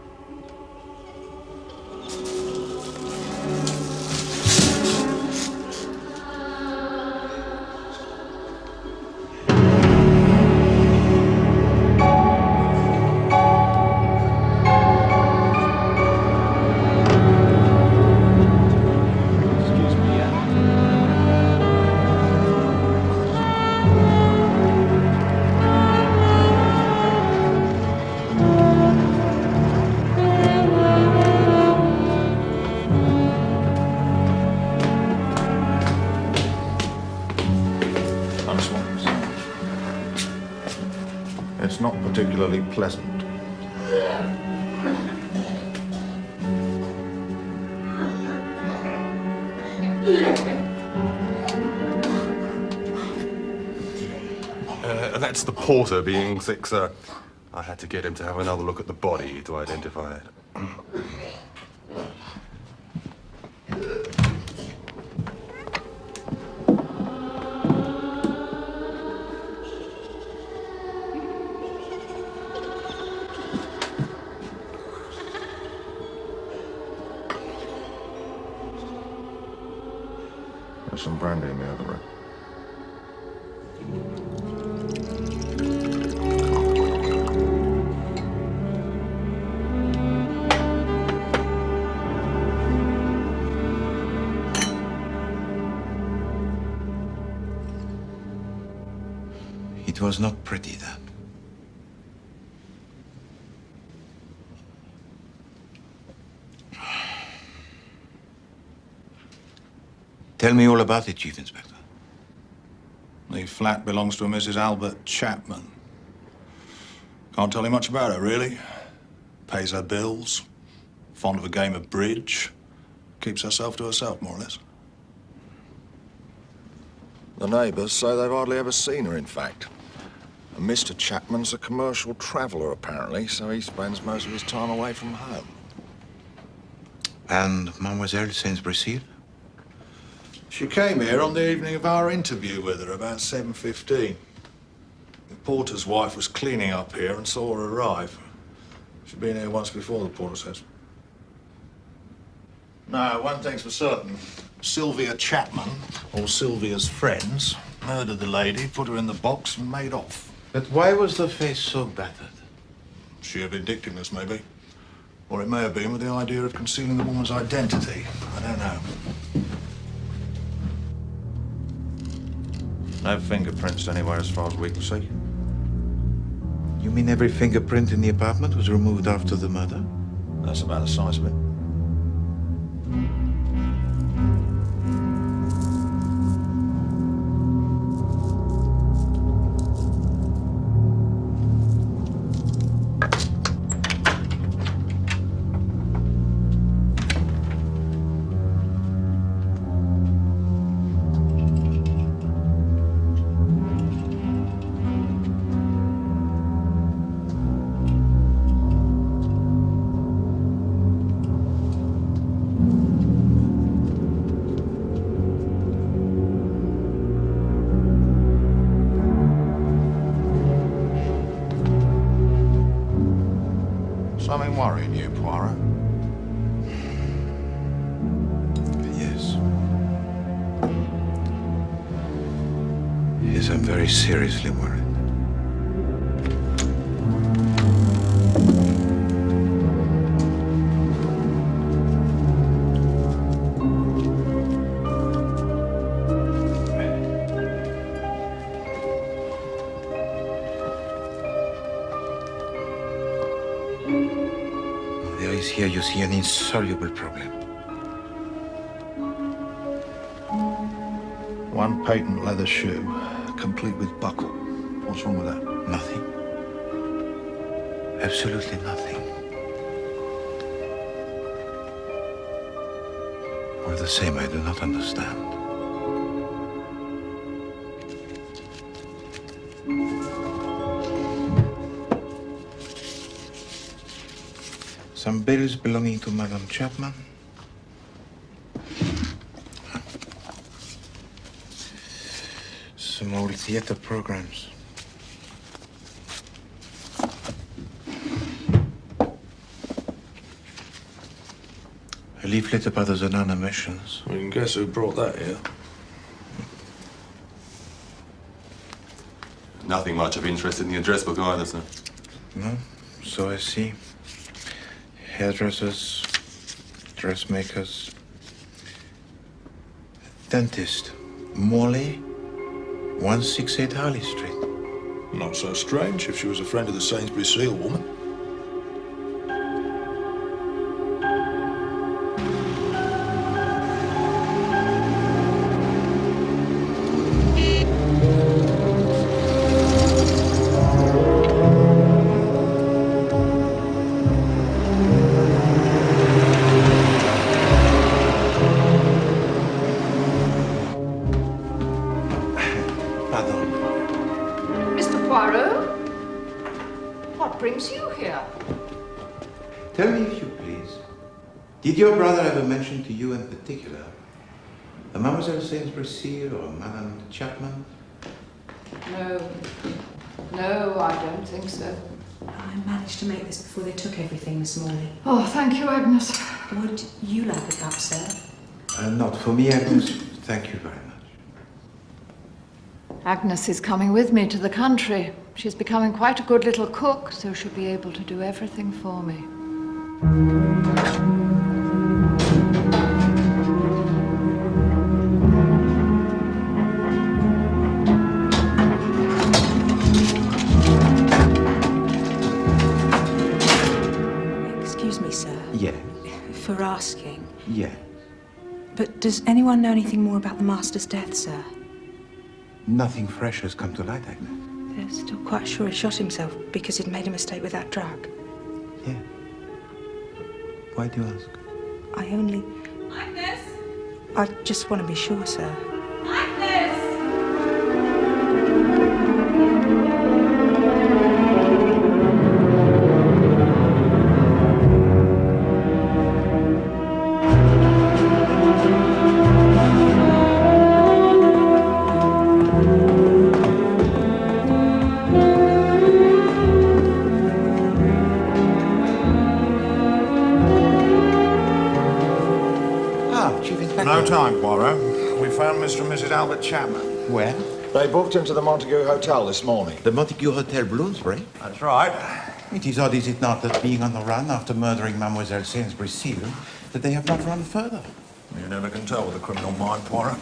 It's not particularly pleasant. That's the porter being sick, sir. I had to get him to have another look at the body to identify it. There's some brandy in the other room. It was not pretty, that. Tell me all about it, Chief Inspector. The flat belongs to a Mrs. Albert Chapman. Can't tell you much about her, really. Pays her bills, fond of a game of bridge, keeps herself to herself, more or less. The neighbours say they've hardly ever seen her, in fact. And Mr. Chapman's a commercial traveller, apparently, so he spends most of his time away from home. And Mademoiselle Sainsbury Seal? She came here on the evening of our interview with her, about 7:15. The porter's wife was cleaning up here and saw her arrive. She'd been here once before, the porter says. No, one thing's for certain. Sylvia Chapman, or Sylvia's friends, murdered the lady, put her in the box and made off. But why was the face so battered? Sheer vindictiveness, maybe. Or it may have been with the idea of concealing the woman's identity. I don't know. No fingerprints anywhere as far as we can see. You mean every fingerprint in the apartment was removed after the murder? That's about the size of it. Something worrying you, Poirot? Yes. Yes, I'm very seriously worried. Here you see an insoluble problem. One patent leather shoe, complete with buckle. What's wrong with that? Nothing. Absolutely nothing. Or the same, I do not understand. Some bills belonging to Madame Chapman. Some old theater programs. A leaflet about the Zanana missions. We can guess who brought that here. Nothing much of interest in the address book either, sir. No, so I see. Hairdressers, dressmakers, dentist, Morley, 168 Harley Street. Not so strange if she was a friend of the Sainsbury Seal woman. Tell me, if you please, did your brother ever mention to you in particular a Mademoiselle Sainsbury Seal or Madame Chapman? No. No, I don't think so. I managed to make this before they took everything this morning. Oh, thank you, Agnes. Would you like a cup, sir? Not for me, Agnes. Thank you very much. Agnes is coming with me to the country. She's becoming quite a good little cook, so she'll be able to do everything for me. Excuse me, sir. Yeah. For asking. Yeah. But does anyone know anything more about the master's death, sir? Nothing fresh has come to light, Agnes. They're still quite sure he shot himself because he'd made a mistake with that drug. Yeah. Why do you ask? I only... Agnes! I just want to be sure, sir. Agnes! No time, Poirot. We found Mr. and Mrs. Albert Chapman. Where? They booked into the Montague Hotel this morning. The Montague Hotel, Bloomsbury? That's right. It is odd, is it not, that being on the run after murdering Mademoiselle Sainsbury-Seal, that they have not run further? You never can tell with a criminal mind, Poirot.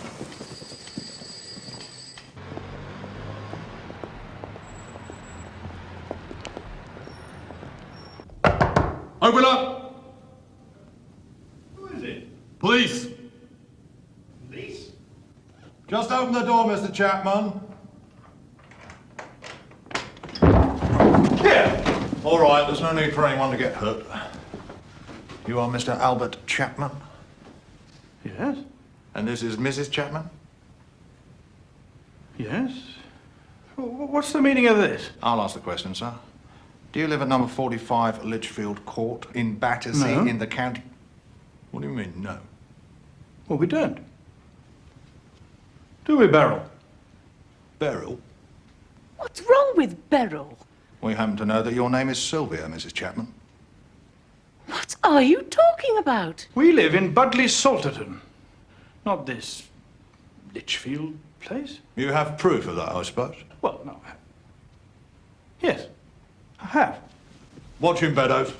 Open up! Who is it? Police! Police? Just open the door, Mr. Chapman. Here! All right, there's no need for anyone to get hurt. You are Mr. Albert Chapman? Yes? And this is Mrs. Chapman? Yes? What's the meaning of this? I'll ask the question, sir. Do you live at number 45 Litchfield Court in Battersea No. in the county? What do you mean, no? Well, we don't. Do we, Beryl? Beryl? What's wrong with Beryl? We happen to know that your name is Sylvia, Mrs. Chapman. What are you talking about? We live in Budley Salterton. Not this Litchfield place. You have proof of that, I suppose? Well, no. Yes, I have. Watch him, Beddoes.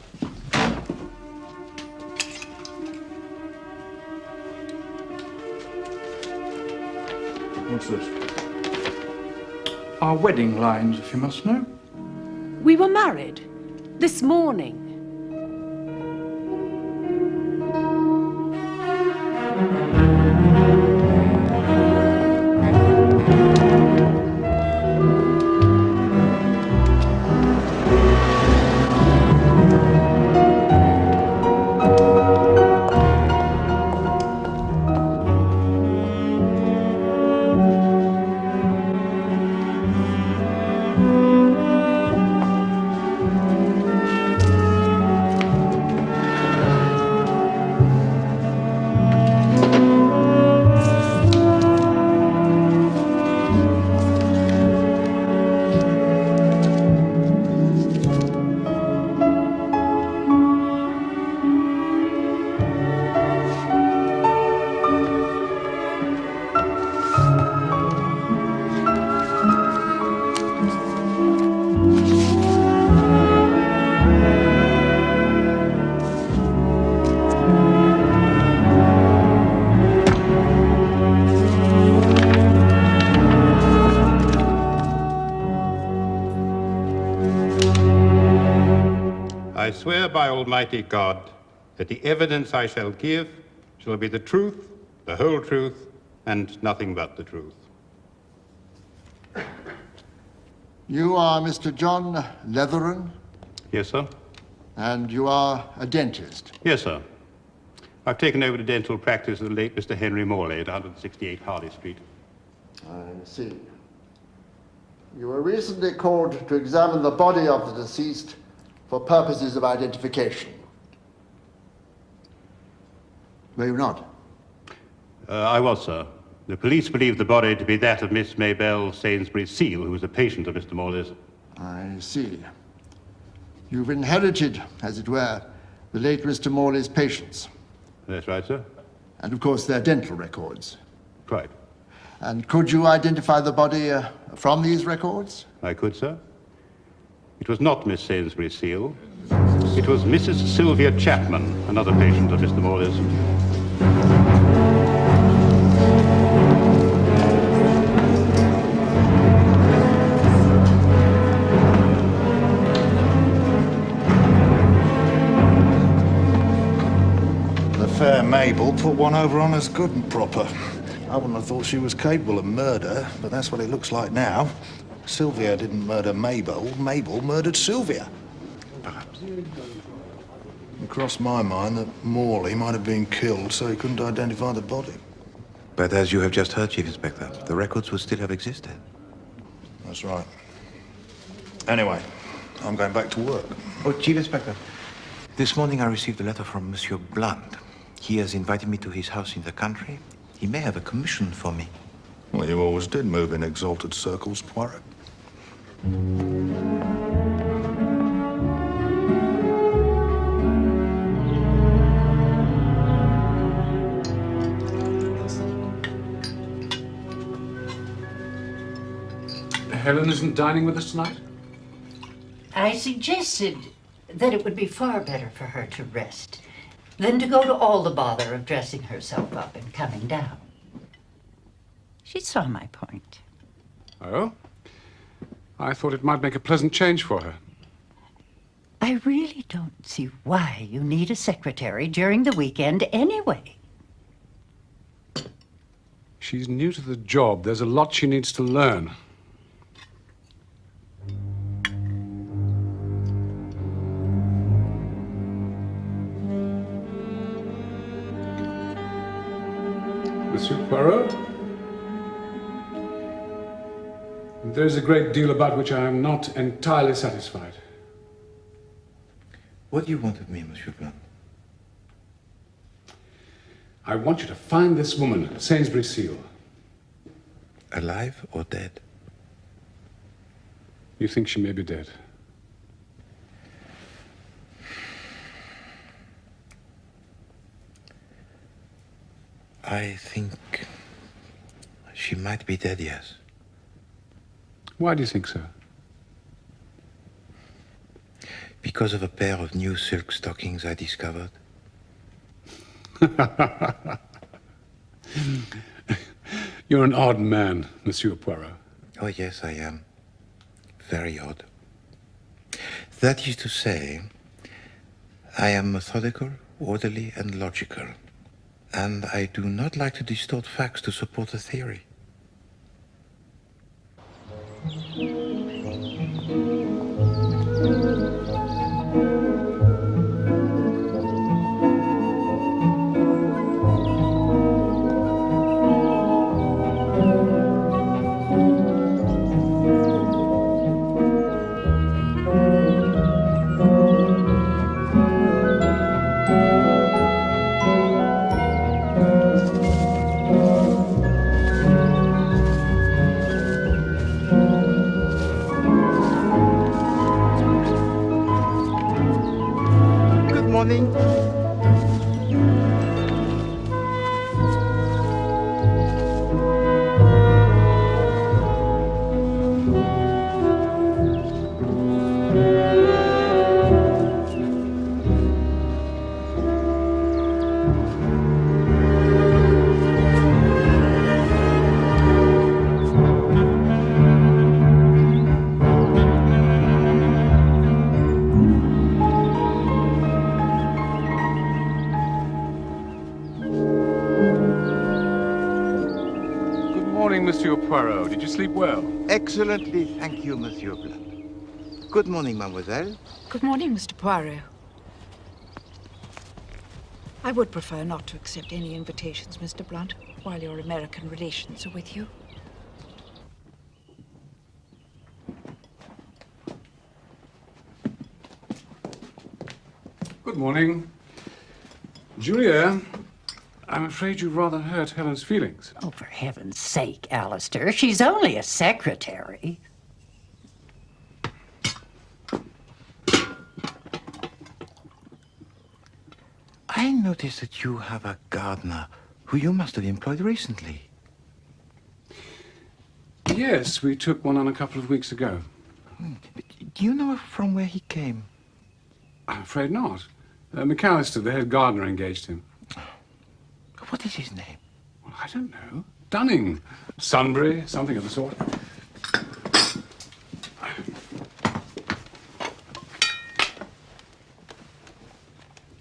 What's this? Our wedding lines, if you must know. We were married this morning. I swear by Almighty God that the evidence I shall give shall be the truth, the whole truth, and nothing but the truth. You are Mr. John Leatheran, Yes, sir? and you are a dentist. Yes, sir. I've taken over the dental practice of the late Mr. Henry Morley at 168 Harley Street. I see. You were recently called to examine the body of the deceased for purposes of identification. Were you not? I was, sir. The police believe the body to be that of Miss Mabel Sainsbury-Seal, who was a patient of Mr. Morley's. I see. You've inherited, as it were, the late Mr. Morley's patients. That's right, sir. And of course their dental records. Quite. And could you identify the body from these records? I could, sir. It was not Miss Sainsbury-Seal. It was Mrs. Sylvia Chapman, another patient of Mr. Morley's. The fair Mabel put one over on as good and proper. I wouldn't have thought she was capable of murder, but that's what it looks like now. Sylvia didn't murder Mabel. Mabel murdered Sylvia. Perhaps. It crossed my mind that Morley might have been killed so he couldn't identify the body. But as you have just heard, Chief Inspector, the records would still have existed. That's right. Anyway, I'm going back to work. Oh, Chief Inspector, this morning I received a letter from Monsieur Blunt. He has invited me to his house in the country. He may have a commission for me. Well, you always did move in exalted circles, Poirot. Helen isn't dining with us tonight? I suggested that it would be far better for her to rest than to go to all the bother of dressing herself up and coming down. She saw my point. Oh? I thought it might make a pleasant change for her. I really don't see why you need a secretary during the weekend anyway. She's new to the job. There's a lot she needs to learn. Monsieur Poirot? There's a great deal about which I am not entirely satisfied. What do you want of me, Monsieur Blunt? I want you to find this woman, Sainsbury Seal. Alive or dead? You think she may be dead? I think she might be dead, yes. Why do you think so? Because of a pair of new silk stockings I discovered. You're an odd man, Monsieur Poirot. Oh, yes, I am. Very odd. That is to say, I am methodical, orderly, and logical. And I do not like to distort facts to support a theory. Monsieur Poirot. Did you sleep well? Excellently, thank you, Monsieur Blunt. Good morning, mademoiselle. Good morning, Mr. Poirot. I would prefer not to accept any invitations, Mr. Blunt, while your American relations are with you. Good morning. Julia, I'm afraid you rather hurt Helen's feelings. Oh, for heaven's sake, Alistair. She's only a secretary. I noticed that you have a gardener who you must have employed recently. Yes, we took one on a couple of weeks ago. Do you know from where he came? I'm afraid not. McAllister, the head gardener, engaged him. What is his name? Well, I don't know. Dunning. Sunbury, something of the sort.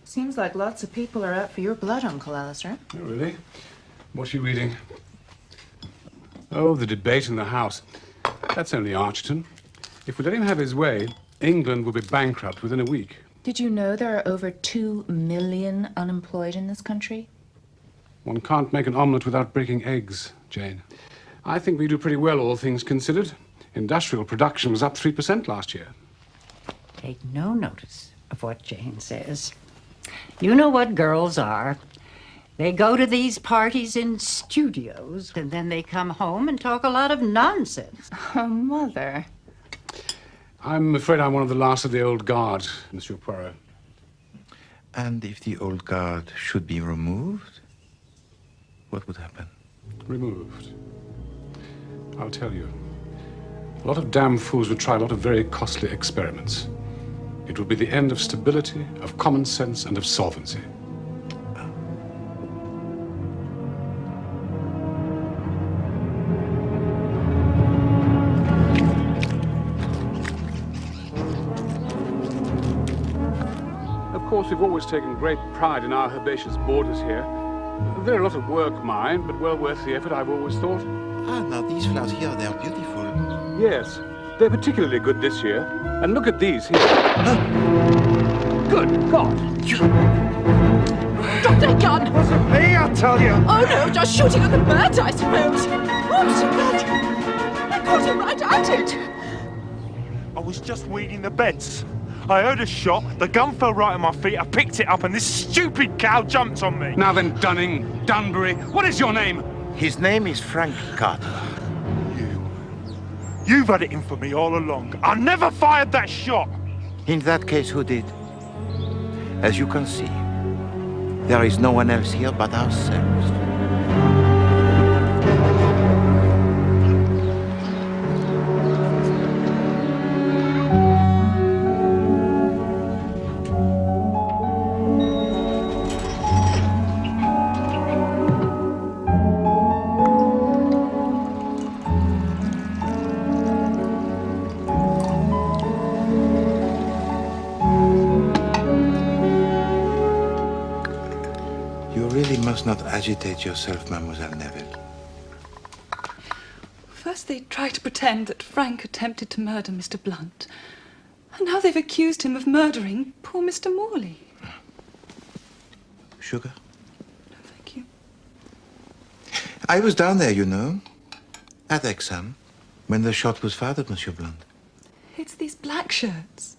Seems like lots of people are out for your blood, Uncle Alistair. Oh, really? What's you reading? Oh, the debate in the House. That's only Archton. If we let him have his way, England will be bankrupt within a week. Did you know there are over 2 million unemployed in this country? One can't make an omelette without breaking eggs, Jane. I think we do pretty well, all things considered. Industrial production was up 3% last year. Take no notice of what Jane says. You know what girls are. They go to these parties in studios, and then they come home and talk a lot of nonsense. Oh, Mother. I'm afraid I'm one of the last of the old guard, Monsieur Poirot. And if the old guard should be removed, what would happen? Removed. I'll tell you. A lot of damn fools would try a lot of very costly experiments. It would be the end of stability, of common sense, and of solvency. Of course, we've always taken great pride in our herbaceous borders here. They're a lot of work, mind, but well worth the effort, I've always thought. Ah, now these flowers here, they're beautiful. Yes, they're particularly good this year. And look at these here. Good God! Drop that gun! Wasn't me, I tell you! Oh no, just shooting at the birds, I suppose. Oops, I caught him right at it. I was just weeding the beds. I heard a shot, the gun fell right at my feet, I picked it up and this stupid cow jumped on me. Now then, Dunning, Dunbury, what is your name? His name is Frank Carter. You've had it in for me all along. I never fired that shot. In that case, who did? As you can see, there is no one else here but ourselves. Not agitate yourself, Mademoiselle Neville. First they tried to pretend that Frank attempted to murder Mr. Blunt. And now they've accused him of murdering poor Mr. Morley. Sugar? No, thank you. I was down there, you know, at Exam, when the shot was fired at Monsieur Blunt. It's these black shirts.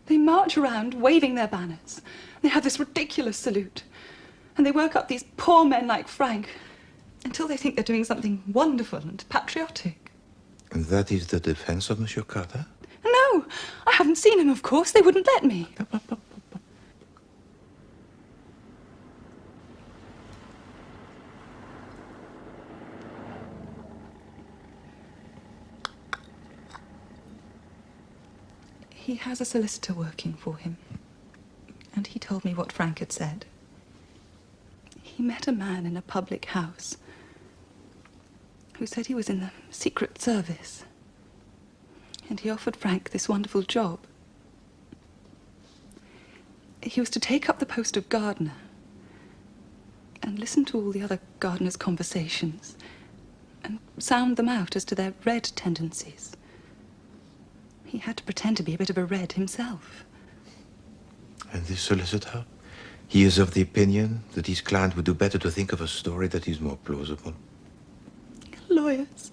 They march around waving their banners. They have this ridiculous salute. And they work up these poor men like Frank until they think they're doing something wonderful and patriotic. And that is the defense of Monsieur Carter? No, I haven't seen him, of course. They wouldn't let me. He has a solicitor working for him. And he told me what Frank had said. He met a man in a public house who said he was in the Secret Service. And he offered Frank this wonderful job. He was to take up the post of gardener and listen to all the other gardeners' conversations and sound them out as to their red tendencies. He had to pretend to be a bit of a red himself. And this solicitor? He is of the opinion that his client would do better to think of a story that is more plausible. Lawyers.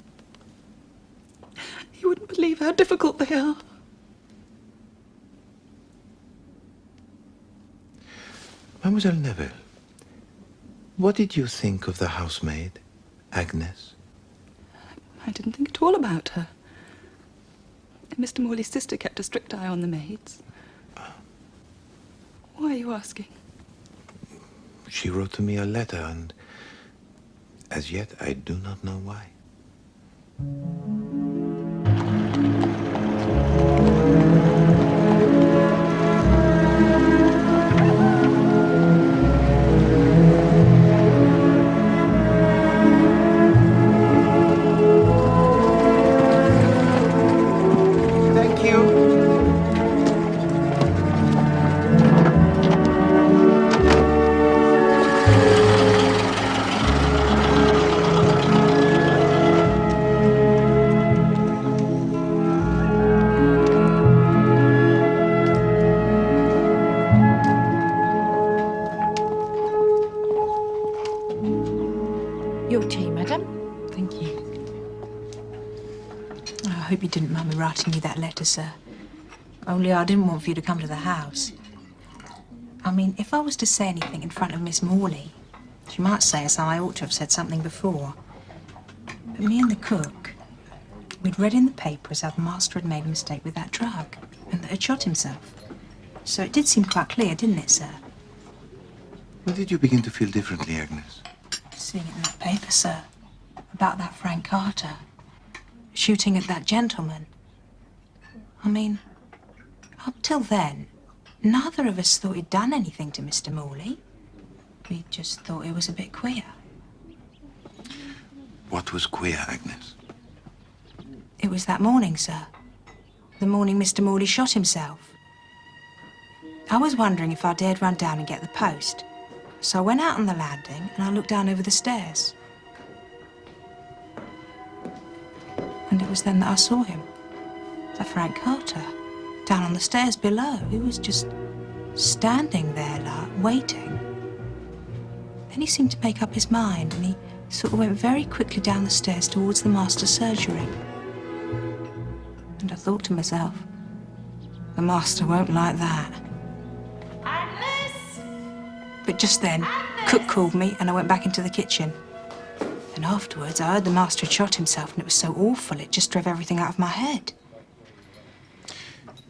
You wouldn't believe how difficult they are. Mademoiselle Neville, what did you think of the housemaid, Agnes? I didn't think at all about her. Mr. Morley's sister kept a strict eye on the maids. Why are you asking? She wrote to me a letter, and as yet I do not know why. Thank you. I hope you didn't mind me writing you that letter, sir. Only I didn't want for you to come to the house. I mean, if I was to say anything in front of Miss Morley, she might say as how I ought to have said something before. But me and the cook, we'd read in the papers how the master had made a mistake with that drug and that had shot himself. So it did seem quite clear, didn't it, sir? When did you begin to feel differently, Agnes? Seeing it in that paper, sir, about that Frank Carter. shooting at that gentleman. I mean, up till then, neither of us thought he'd done anything to Mr. Morley. We just thought he was a bit queer. What was queer, Agnes? It was that morning, sir. The morning Mr. Morley shot himself. I was wondering if I dared run down and get the post. So I went out on the landing and I looked down over the stairs. And it was then that I saw him. The Frank Carter, down on the stairs below. He was just standing there, like, waiting. Then he seemed to make up his mind and he sort of went very quickly down the stairs towards the master's surgery. And I thought to myself, the master won't like that. Agnes! But just then, Cook called me and I went back into the kitchen. And afterwards, I heard the master had shot himself and it was so awful, it just drove everything out of my head.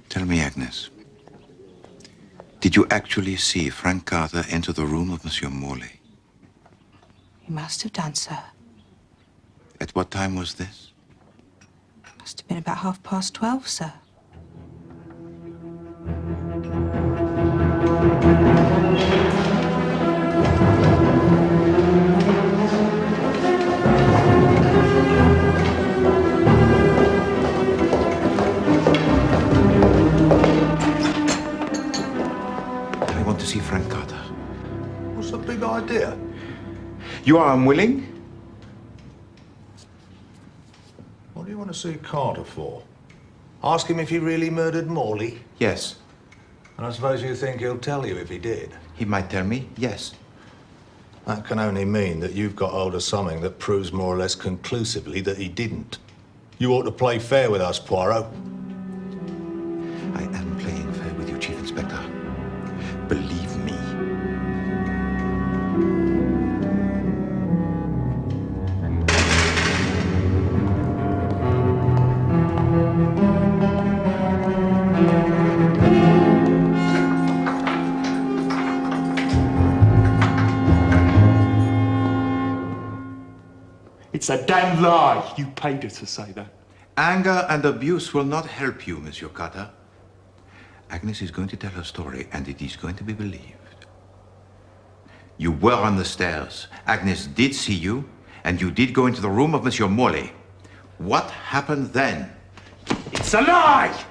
Tell me, Agnes, did you actually see Frank Carter enter the room of Monsieur Morley? He must have done, sir. At what time was this? Must have been about 12:30, sir. I want to see Frank Carter. What's the big idea? You are unwilling? What do you want to see Carter for? Ask him if he really murdered Morley? Yes. And I suppose you think he'll tell you if he did? He might tell me, yes. That can only mean that you've got hold of something that proves more or less conclusively that he didn't. You ought to play fair with us, Poirot. I am playing fair with you, Chief Inspector. Believe me. It's a damn lie. You paid her to say that. Anger and abuse will not help you, Monsieur Carter. Agnes is going to tell her story, and it is going to be believed. You were on the stairs. Agnes did see you, and you did go into the room of Monsieur Morley. What happened then? It's a lie!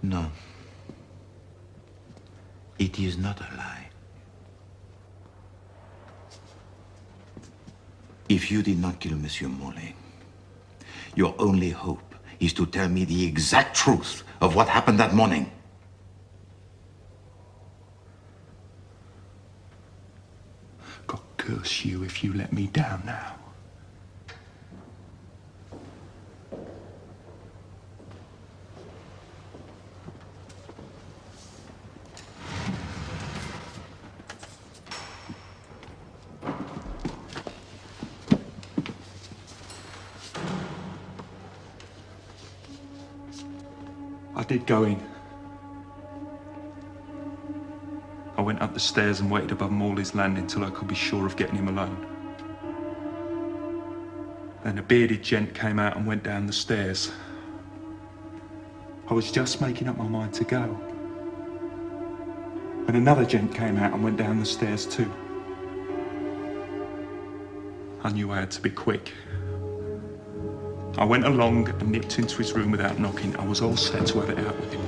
No. It is not a lie. If you did not kill Monsieur Morley, your only hope is to tell me the exact truth of what happened that morning. God curse you if you let me down now. I did go in. I went up the stairs and waited above Morley's landing till I could be sure of getting him alone. Then a bearded gent came out and went down the stairs. I was just making up my mind to go when another gent came out and went down the stairs too. I knew I had to be quick. I went along and nipped into his room without knocking. I was all set to have it out with him.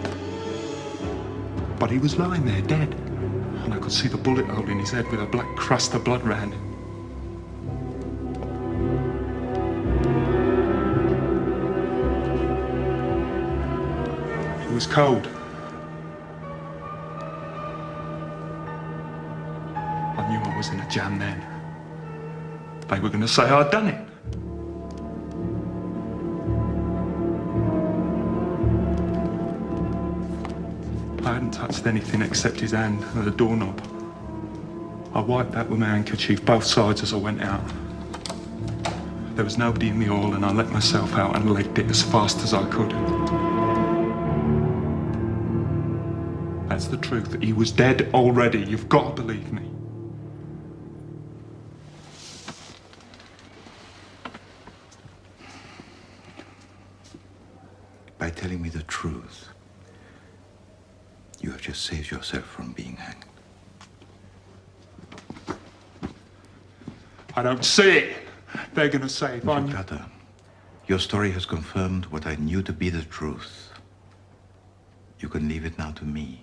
But he was lying there dead, and I could see the bullet hole in his head with a black crust of blood round it. It was cold. I knew I was in a jam then. They were going to say I'd done it. I hadn't touched anything except his hand and the doorknob. I wiped that with my handkerchief, both sides, as I went out. There was nobody in the hall, and I let myself out and legged it as fast as I could. That's the truth. He was dead already. You've got to believe me. You have just saved yourself from being hanged. I don't see it. They're going to say if I'm... Agatha, your story has confirmed what I knew to be the truth. You can leave it now to me.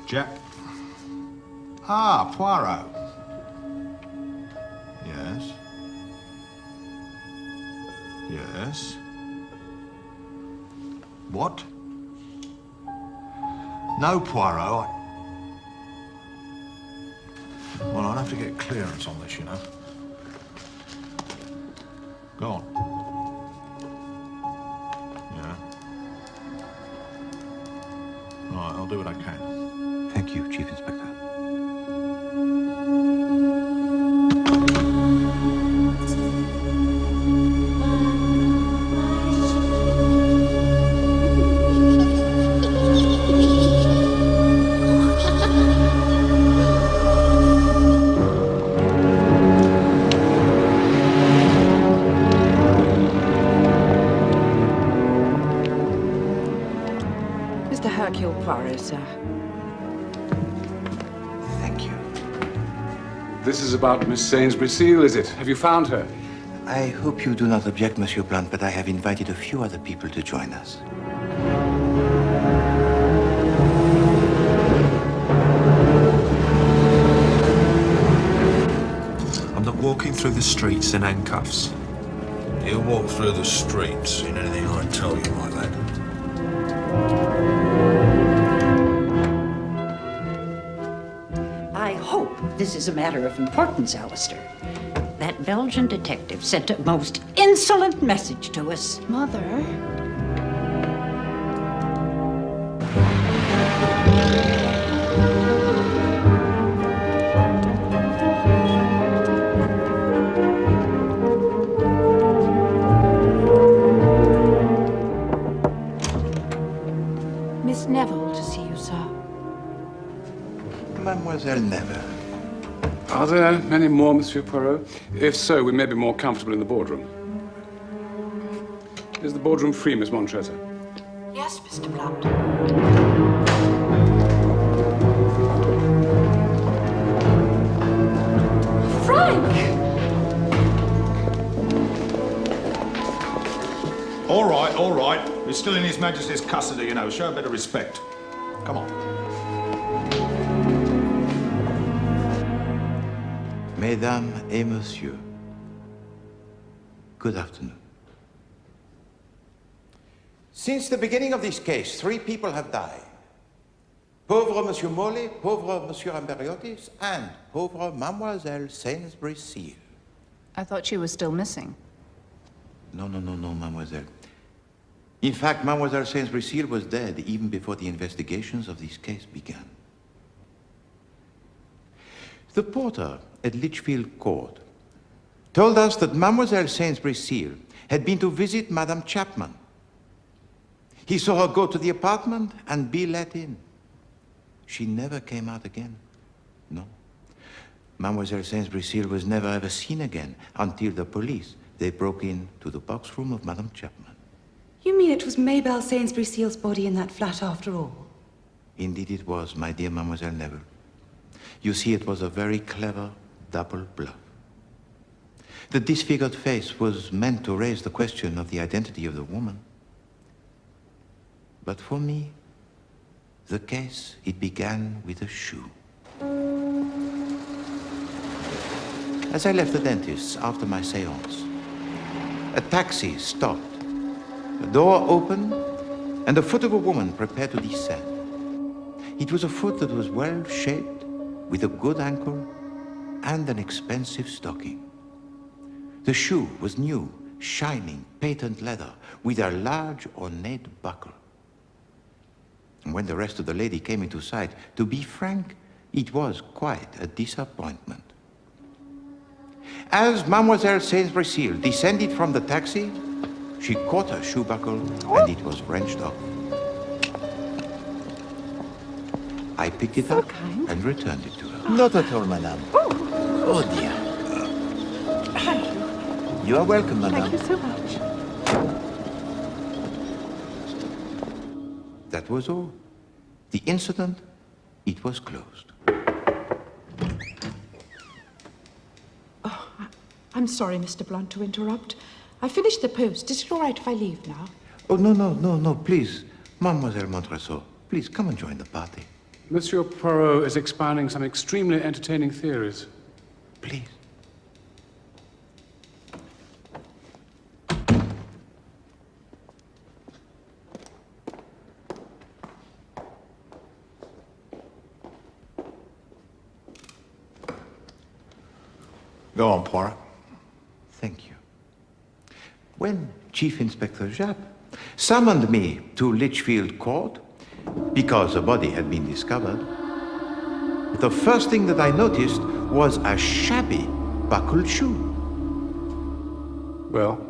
Japp. Ah, Poirot. Yes. Yes. What? No, Poirot. Well, I'll have to get clearance on this, you know. Go on. Yeah. All right, I'll do what I can. Thank you, Chief Inspector. Mr. Hercule Poirot, sir. This is about Miss Sainsbury Seal, is it? Have you found her? I hope you do not object, Monsieur Blunt, but I have invited a few other people to join us. I'm not walking through the streets in handcuffs. You walk through the streets in anything I tell you, my lad. I hope this is a matter of importance, Alistair. That Belgian detective sent a most insolent message to us. Mother? Miss Neville to see you, sir. Mademoiselle Neville. Are there many more, Monsieur Poirot? If so, we may be more comfortable in the boardroom. Is the boardroom free, Miss Montressor? Yes, Mr. Blunt. Frank! All right. You're still in His Majesty's custody, you know. Show a bit of respect. Come on. Mesdames et Messieurs, good afternoon. Since the beginning of this case, 3 people have died. Pauvre Monsieur Morley, pauvre Monsieur Amberiotis, and pauvre Mademoiselle Sainsbury Seal. I thought she was still missing. No, Mademoiselle. In fact, Mademoiselle Sainsbury Seal was dead even before the investigations of this case began. The porter at Lichfield Court told us that Mademoiselle Sainsbury Seal had been to visit Madame Chapman. He saw her go to the apartment and be let in. She never came out again. No. Mademoiselle Sainsbury Seal was never ever seen again until the police, they broke in to the box room of Madame Chapman. You mean it was Maybelle Sainsbury Seal's body in that flat after all? Indeed it was, my dear Mademoiselle Neville. You see, it was a very clever double bluff. The disfigured face was meant to raise the question of the identity of the woman. But for me, the case, it began with a shoe. As I left the dentist's after my séance, a taxi stopped. The door opened, and the foot of a woman prepared to descend. It was a foot that was well-shaped, with a good ankle, and an expensive stocking. The shoe was new, shining, patent leather, with a large ornate buckle. And when the rest of the lady came into sight, to be frank, it was quite a disappointment. As Mademoiselle Saint-Brécile descended from the taxi, she caught her shoe buckle and it was wrenched off. I picked it up and returned it to her. Not at all, madame. Oh, dear. Thank you. You are welcome, madame. Thank you so much. That was all. The incident, it was closed. Oh, I'm sorry, Mr. Blunt, to interrupt. I finished the post. Is it all right if I leave now? Oh, no, please. Mademoiselle Montresor, please come and join the party. Monsieur Poirot is expounding some extremely entertaining theories. Please. Go on, Poirot. Thank you. When Chief Inspector Japp summoned me to Lichfield Court because a body had been discovered, the first thing that I noticed was a shabby buckled shoe. Well?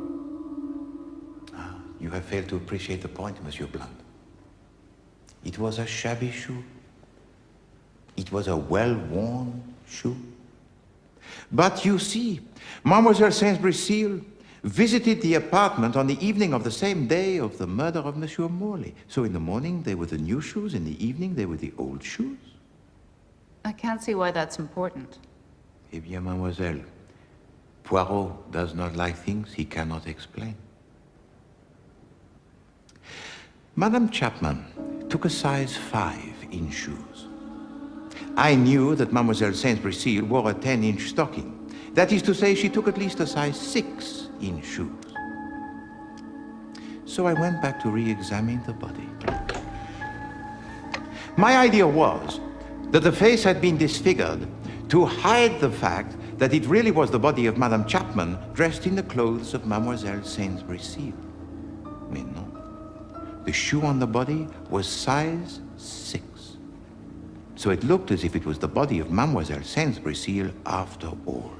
You have failed to appreciate the point, Monsieur Blunt. It was a shabby shoe. It was a well-worn shoe. But you see, Mademoiselle Saint-Brécile visited the apartment on the evening of the same day of the murder of Monsieur Morley. So in the morning, they were the new shoes. In the evening, they were the old shoes. I can't see why that's important. Eh bien, mademoiselle, Poirot does not like things he cannot explain. Madame Chapman took a size 5 in shoes. I knew that Mademoiselle Saint-Brécile wore a 10-inch stocking. That is to say, she took at least a size 6 in shoes. So I went back to re-examine the body. My idea was that the face had been disfigured to hide the fact that it really was the body of Madame Chapman dressed in the clothes of Mademoiselle Saint-Brécile. Mais non. The shoe on the body was size 6. So it looked as if it was the body of Mademoiselle Saint-Brécile after all.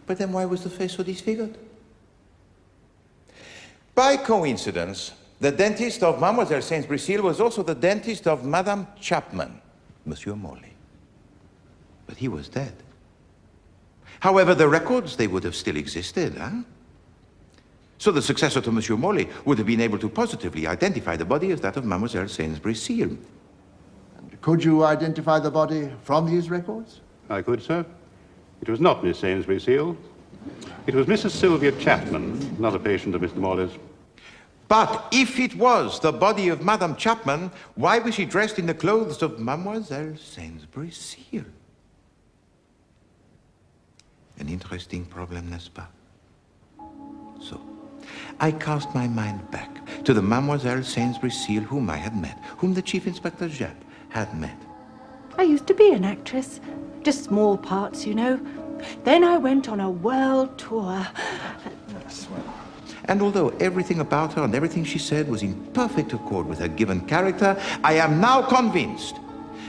But then why was the face so disfigured? By coincidence, the dentist of Mademoiselle Saint-Brécile was also the dentist of Madame Chapman, Monsieur Morley. But he was dead. However, the records, they would have still existed, huh? So the successor to Monsieur Morley would have been able to positively identify the body as that of Mademoiselle Saint-Brécile. Could you identify the body from these records? I could, sir. It was not Miss Saint-Brécile. It was Mrs. Sylvia Chapman, not a patient of Mr. Morley's. But if it was the body of Madame Chapman, why was she dressed in the clothes of Mademoiselle Saint-Brécile? An interesting problem, n'est-ce pas? So, I cast my mind back to the Mademoiselle Saint-Brécile whom I had met, whom the Chief Inspector Japp had met. I used to be an actress. Just small parts, you know. Then I went on a world tour. And although everything about her and everything she said was in perfect accord with her given character, I am now convinced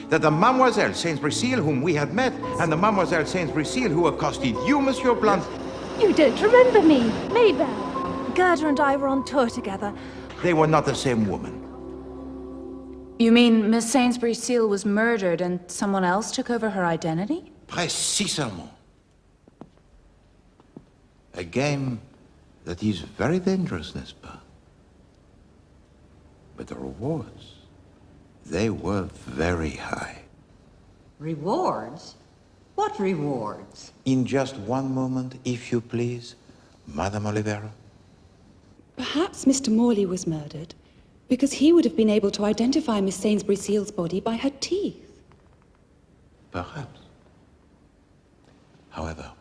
that the Mademoiselle Saint-Brécile whom we had met and the Mademoiselle Saint-Brécile who accosted you, Monsieur Blunt... You don't remember me, Mabel. Gerda and I were on tour together. They were not the same woman. You mean Miss Saint-Brécile was murdered and someone else took over her identity? Précisément. A game that is very dangerous, n'est-ce pas? But the rewards, they were very high. Rewards? What rewards? In just one moment, if you please, Madame Olivera. Perhaps Mr. Morley was murdered because he would have been able to identify Miss Saint-Brécile's body by her teeth. Perhaps. However,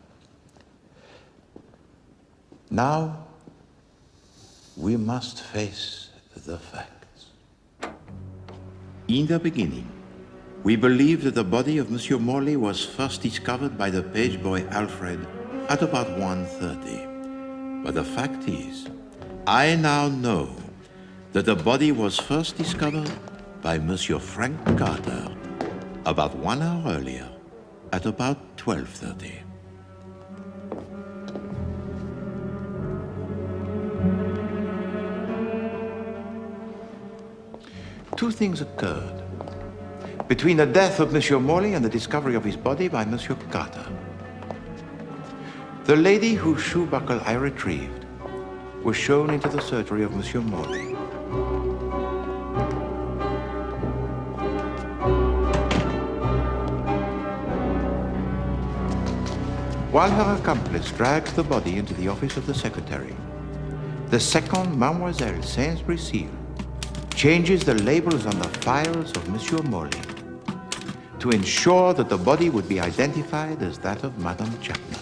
now we must face the facts. In the beginning, we believed that the body of Monsieur Morley was first discovered by the page boy Alfred at about 1:30. But the fact is, I now know that the body was first discovered by Monsieur Frank Carter about 1 hour earlier at about 12:30. Two things occurred between the death of Monsieur Morley and the discovery of his body by Monsieur Carter. The lady whose shoe buckle I retrieved was shown into the surgery of Monsieur Morley. While her accomplice drags the body into the office of the secretary, the second Mademoiselle Sainsbury Seal changes the labels on the files of Monsieur Morley to ensure that the body would be identified as that of Madame Chapman.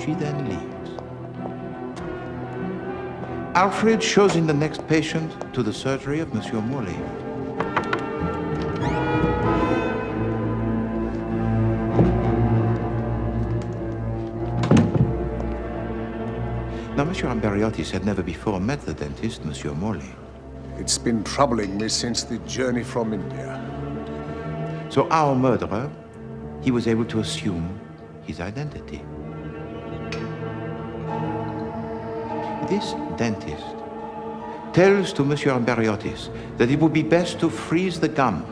She then leaves. Alfred shows in the next patient to the surgery of Monsieur Morley. Now, Monsieur Amberiotis had never before met the dentist, Monsieur Morley. It's been troubling me since the journey from India. So our murderer, he was able to assume his identity. This dentist tells to Monsieur Amberiotis that it would be best to freeze the gum.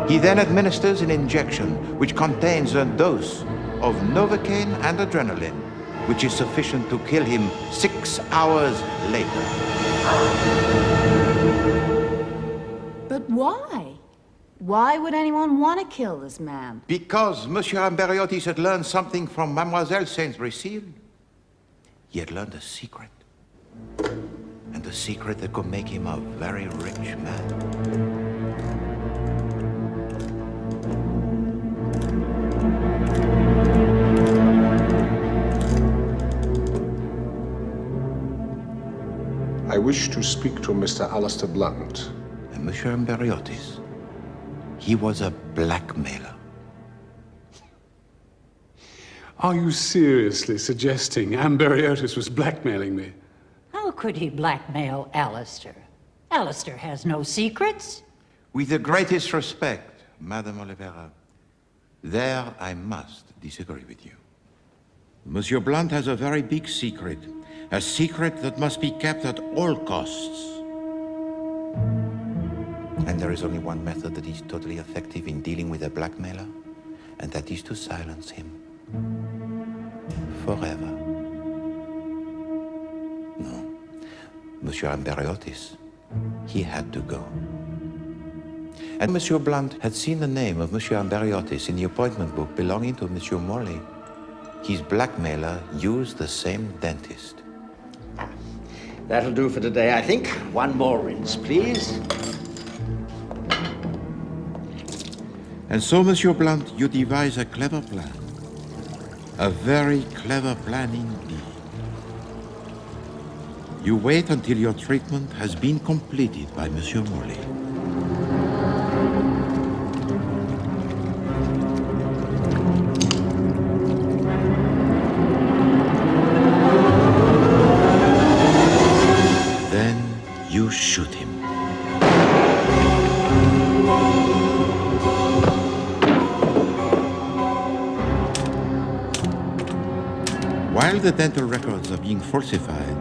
He then administers an injection which contains a dose of Novocaine and adrenaline, which is sufficient to kill him 6 hours later. But why? Why would anyone want to kill this man? Because Monsieur Amberiotis had learned something from Mademoiselle Sainsbury Seal. He had learned a secret. And a secret that could make him a very rich man. I wish to speak to Mr. Alistair Blunt. And Monsieur Amberiotis, he was a blackmailer. Are you seriously suggesting Amberiotis was blackmailing me? How could he blackmail Alistair? Alistair has no secrets. With the greatest respect, Madame Oliveira, there I must disagree with you. Monsieur Blunt has a very big secret. A secret that must be kept at all costs. And there is only one method that is totally effective in dealing with a blackmailer, and that is to silence him. Forever. No. Monsieur Amberiotis, he had to go. And Monsieur Blunt had seen the name of Monsieur Amberiotis in the appointment book belonging to Monsieur Morley. His blackmailer used the same dentist. That'll do for today, I think. One more rinse, please. And so, Monsieur Blunt, you devise a clever plan. A very clever plan indeed. You wait until your treatment has been completed by Monsieur Morley. You shoot him. While the dental records are being falsified,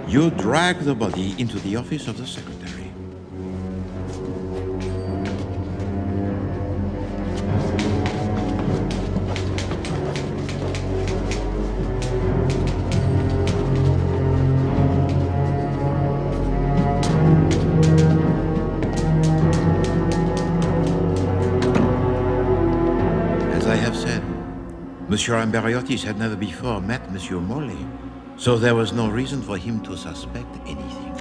you drag the body into the office of the secretary. Monsieur Amberiotis had never before met Monsieur Morley, so there was no reason for him to suspect anything.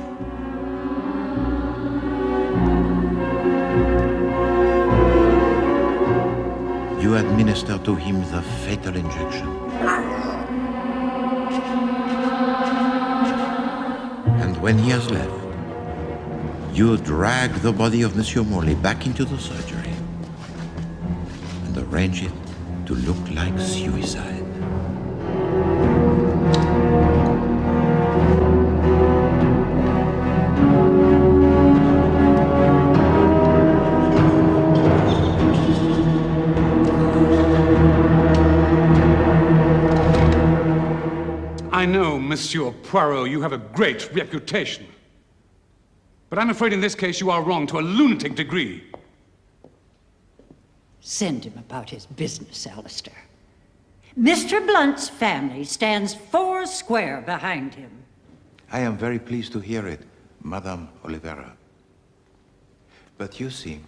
You administer to him the fatal injection. And when he has left, you drag the body of Monsieur Morley back into the surgery and arrange it to look like suicide. Monsieur Poirot, you have a great reputation. But I'm afraid in this case you are wrong to a lunatic degree. Send him about his business, Alistair. Mr. Blunt's family stands 4 square behind him. I am very pleased to hear it, Madame Olivera. But you see,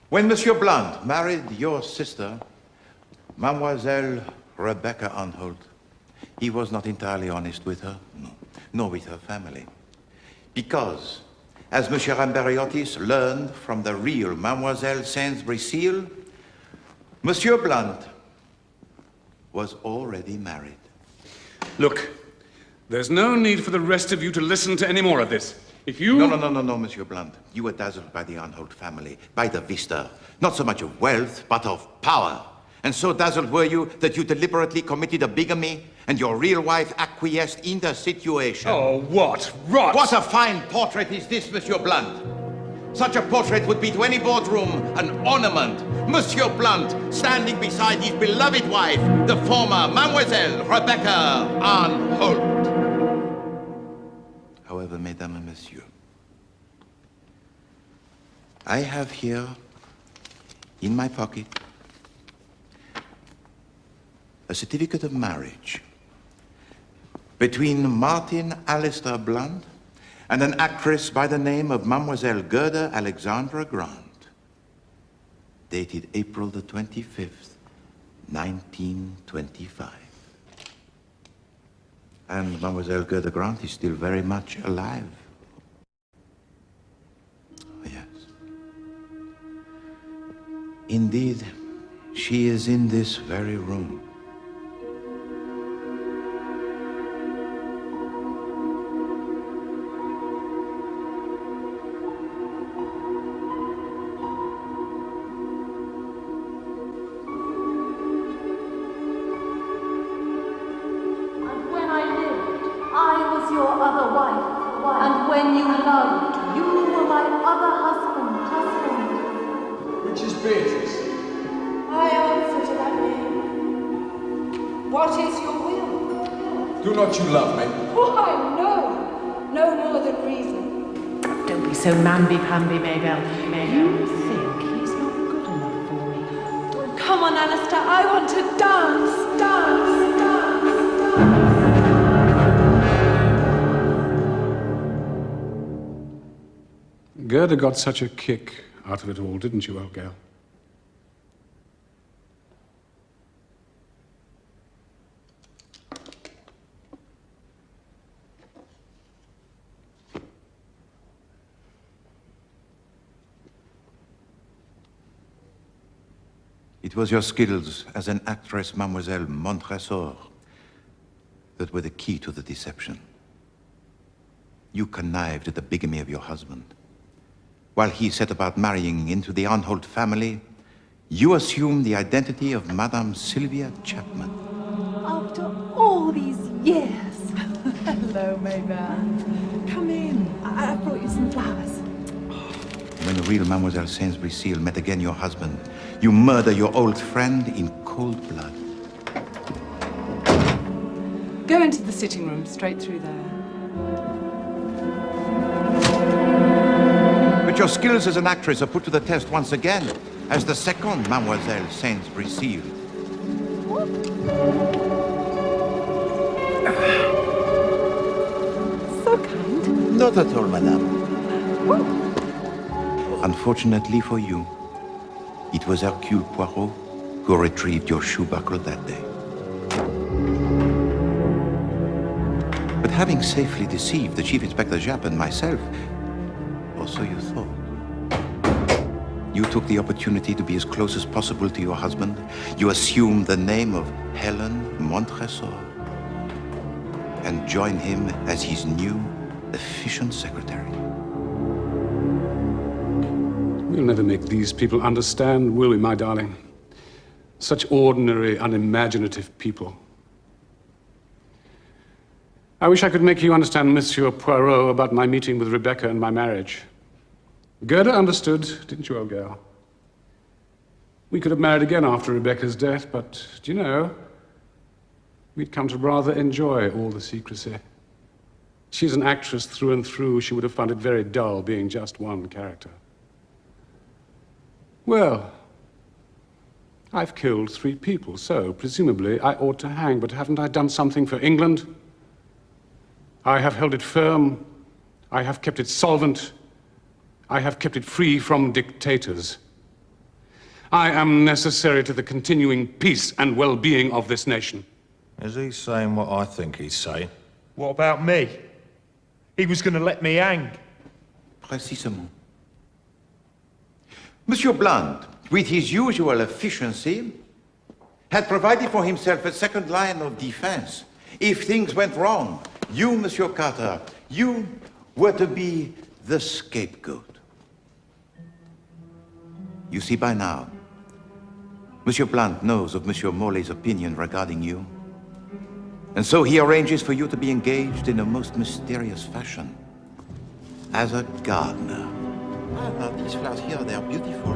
when Monsieur Blunt married your sister, Mademoiselle Rebecca Anholt, he was not entirely honest with her, no, nor with her family. Because, as Monsieur Amberiotis learned from the real Mademoiselle Sainsbury-Seal, Monsieur Blunt was already married. Look, there's no need for the rest of you to listen to any more of this. If you... No, Monsieur Blunt. You were dazzled by the Anholt family, by the vista, not so much of wealth, but of power. And so dazzled were you that you deliberately committed a bigamy, and your real wife acquiesced in the situation. Oh, what rot! What a fine portrait is this, Monsieur Blunt. Such a portrait would be to any boardroom an ornament. Monsieur Blunt standing beside his beloved wife, the former Mademoiselle Rebecca Anholt. However, Mesdames and Messieurs, I have here in my pocket a certificate of marriage between Martin Alistair Blunt and an actress by the name of Mademoiselle Gerda Alexandra Grant, dated April the 25th, 1925. And Mademoiselle Gerda Grant is still very much alive. Oh, yes. Indeed, she is in this very room. You love me? Why, no. No more than reason. Don't be so mamby-pamby, Mabel. You think he's not good enough for me? Come on, Alistair. I want to dance, dance, dance, dance. Gerda got such a kick out of it all, didn't you, old girl? It was your skills as an actress, Mademoiselle Montresor, that were the key to the deception. You connived at the bigamy of your husband. While he set about marrying into the Anholt family, you assumed the identity of Madame Sylvia Chapman. After all these years. Hello, Mabel. Come in. I brought you some flowers. When the real Mademoiselle Sainsbury-Seal met again your husband, you murder your old friend in cold blood. Go into the sitting room, straight through there. But your skills as an actress are put to the test once again as the second Mademoiselle Sainsbury-Seal. So kind. Not at all, madame. Unfortunately for you, it was Hercule Poirot who retrieved your shoe buckle that day. But having safely deceived the Chief Inspector Japp and myself, or so you thought, you took the opportunity to be as close as possible to your husband. You assumed the name of Helen Montresor and joined him as his new, efficient secretary. We'll never make these people understand, will we, my darling? Such ordinary, unimaginative people. I wish I could make you understand, Monsieur Poirot, about my meeting with Rebecca and my marriage. Gerda understood, didn't you, old girl? We could have married again after Rebecca's death, but, do you know, we'd come to rather enjoy all the secrecy. She's an actress through and through. She would have found it very dull being just one character. Well, I've killed 3 people, so presumably I ought to hang, but haven't I done something for England? I have held it firm. I have kept it solvent. I have kept it free from dictators. I am necessary to the continuing peace and well-being of this nation. Is he saying what I think he's saying? What about me? He was going to let me hang. Précisément. Monsieur Blunt, with his usual efficiency, had provided for himself a second line of defense. If things went wrong, you, Monsieur Carter, you were to be the scapegoat. You see by now, Monsieur Blunt knows of Monsieur Morley's opinion regarding you. And so he arranges for you to be engaged in a most mysterious fashion. As a gardener. Ah, these flowers here, they are beautiful.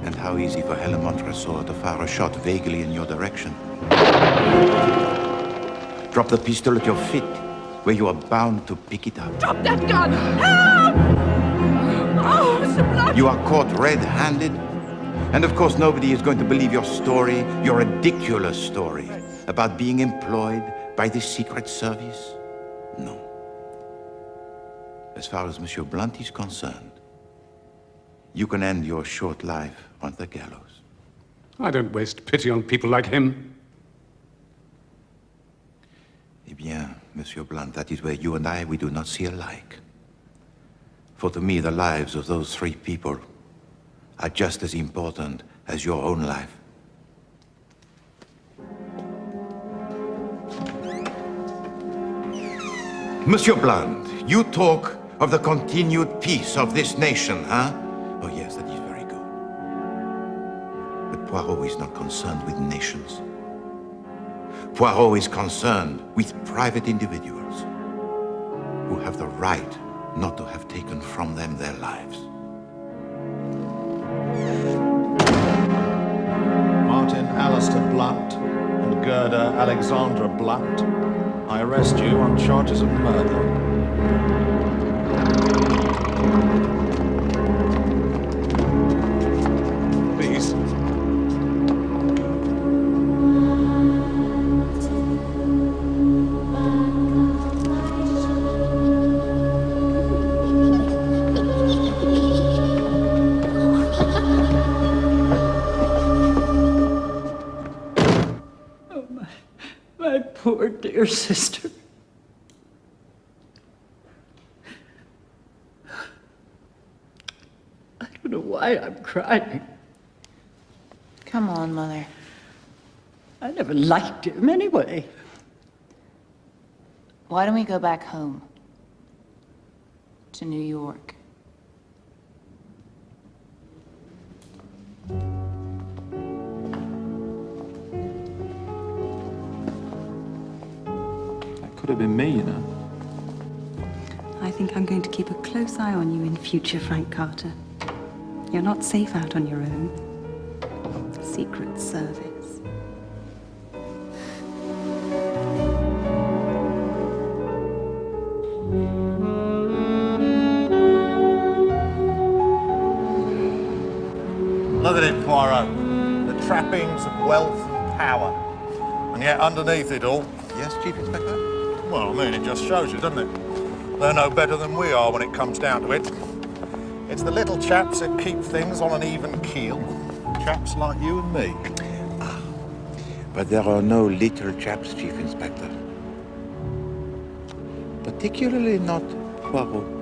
And how easy for Helen Montresor to fire a shot vaguely in your direction. Drop the pistol at your feet, where you are bound to pick it up. Drop that gun! Help! Oh, Mr. Blunt! You are caught red-handed. And of course, nobody is going to believe your story, your ridiculous story, about being employed by the Secret Service. No. As far as Monsieur Blunt is concerned, you can end your short life on the gallows. I don't waste pity on people like him. Eh bien, Monsieur Blunt, that is where you and I, we do not see alike. For to me, the lives of those 3 people are just as important as your own life. Monsieur Blunt, you talk of the continued peace of this nation, huh? Oh yes, that is very good. But Poirot is not concerned with nations. Poirot is concerned with private individuals who have the right not to have taken from them their lives. Martin Alistair Blunt and Gerda Alexandra Blunt, I arrest you on charges of murder. Please. My poor dear sister. I don't know why I'm crying. Come on, Mother. I never liked him anyway. Why don't we go back home? To New York. Could have been me, you know. I think I'm going to keep a close eye on you in future, Frank Carter. You're not safe out on your own. Secret Service. Look at it, Poirot. The trappings of wealth and power. And yet underneath it all... Yes, Chief Inspector? Well, I mean, it just shows you, doesn't it? They're no better than we are when it comes down to it. It's the little chaps that keep things on an even keel. Chaps like you and me. But there are no little chaps, Chief Inspector. Particularly not Poirot.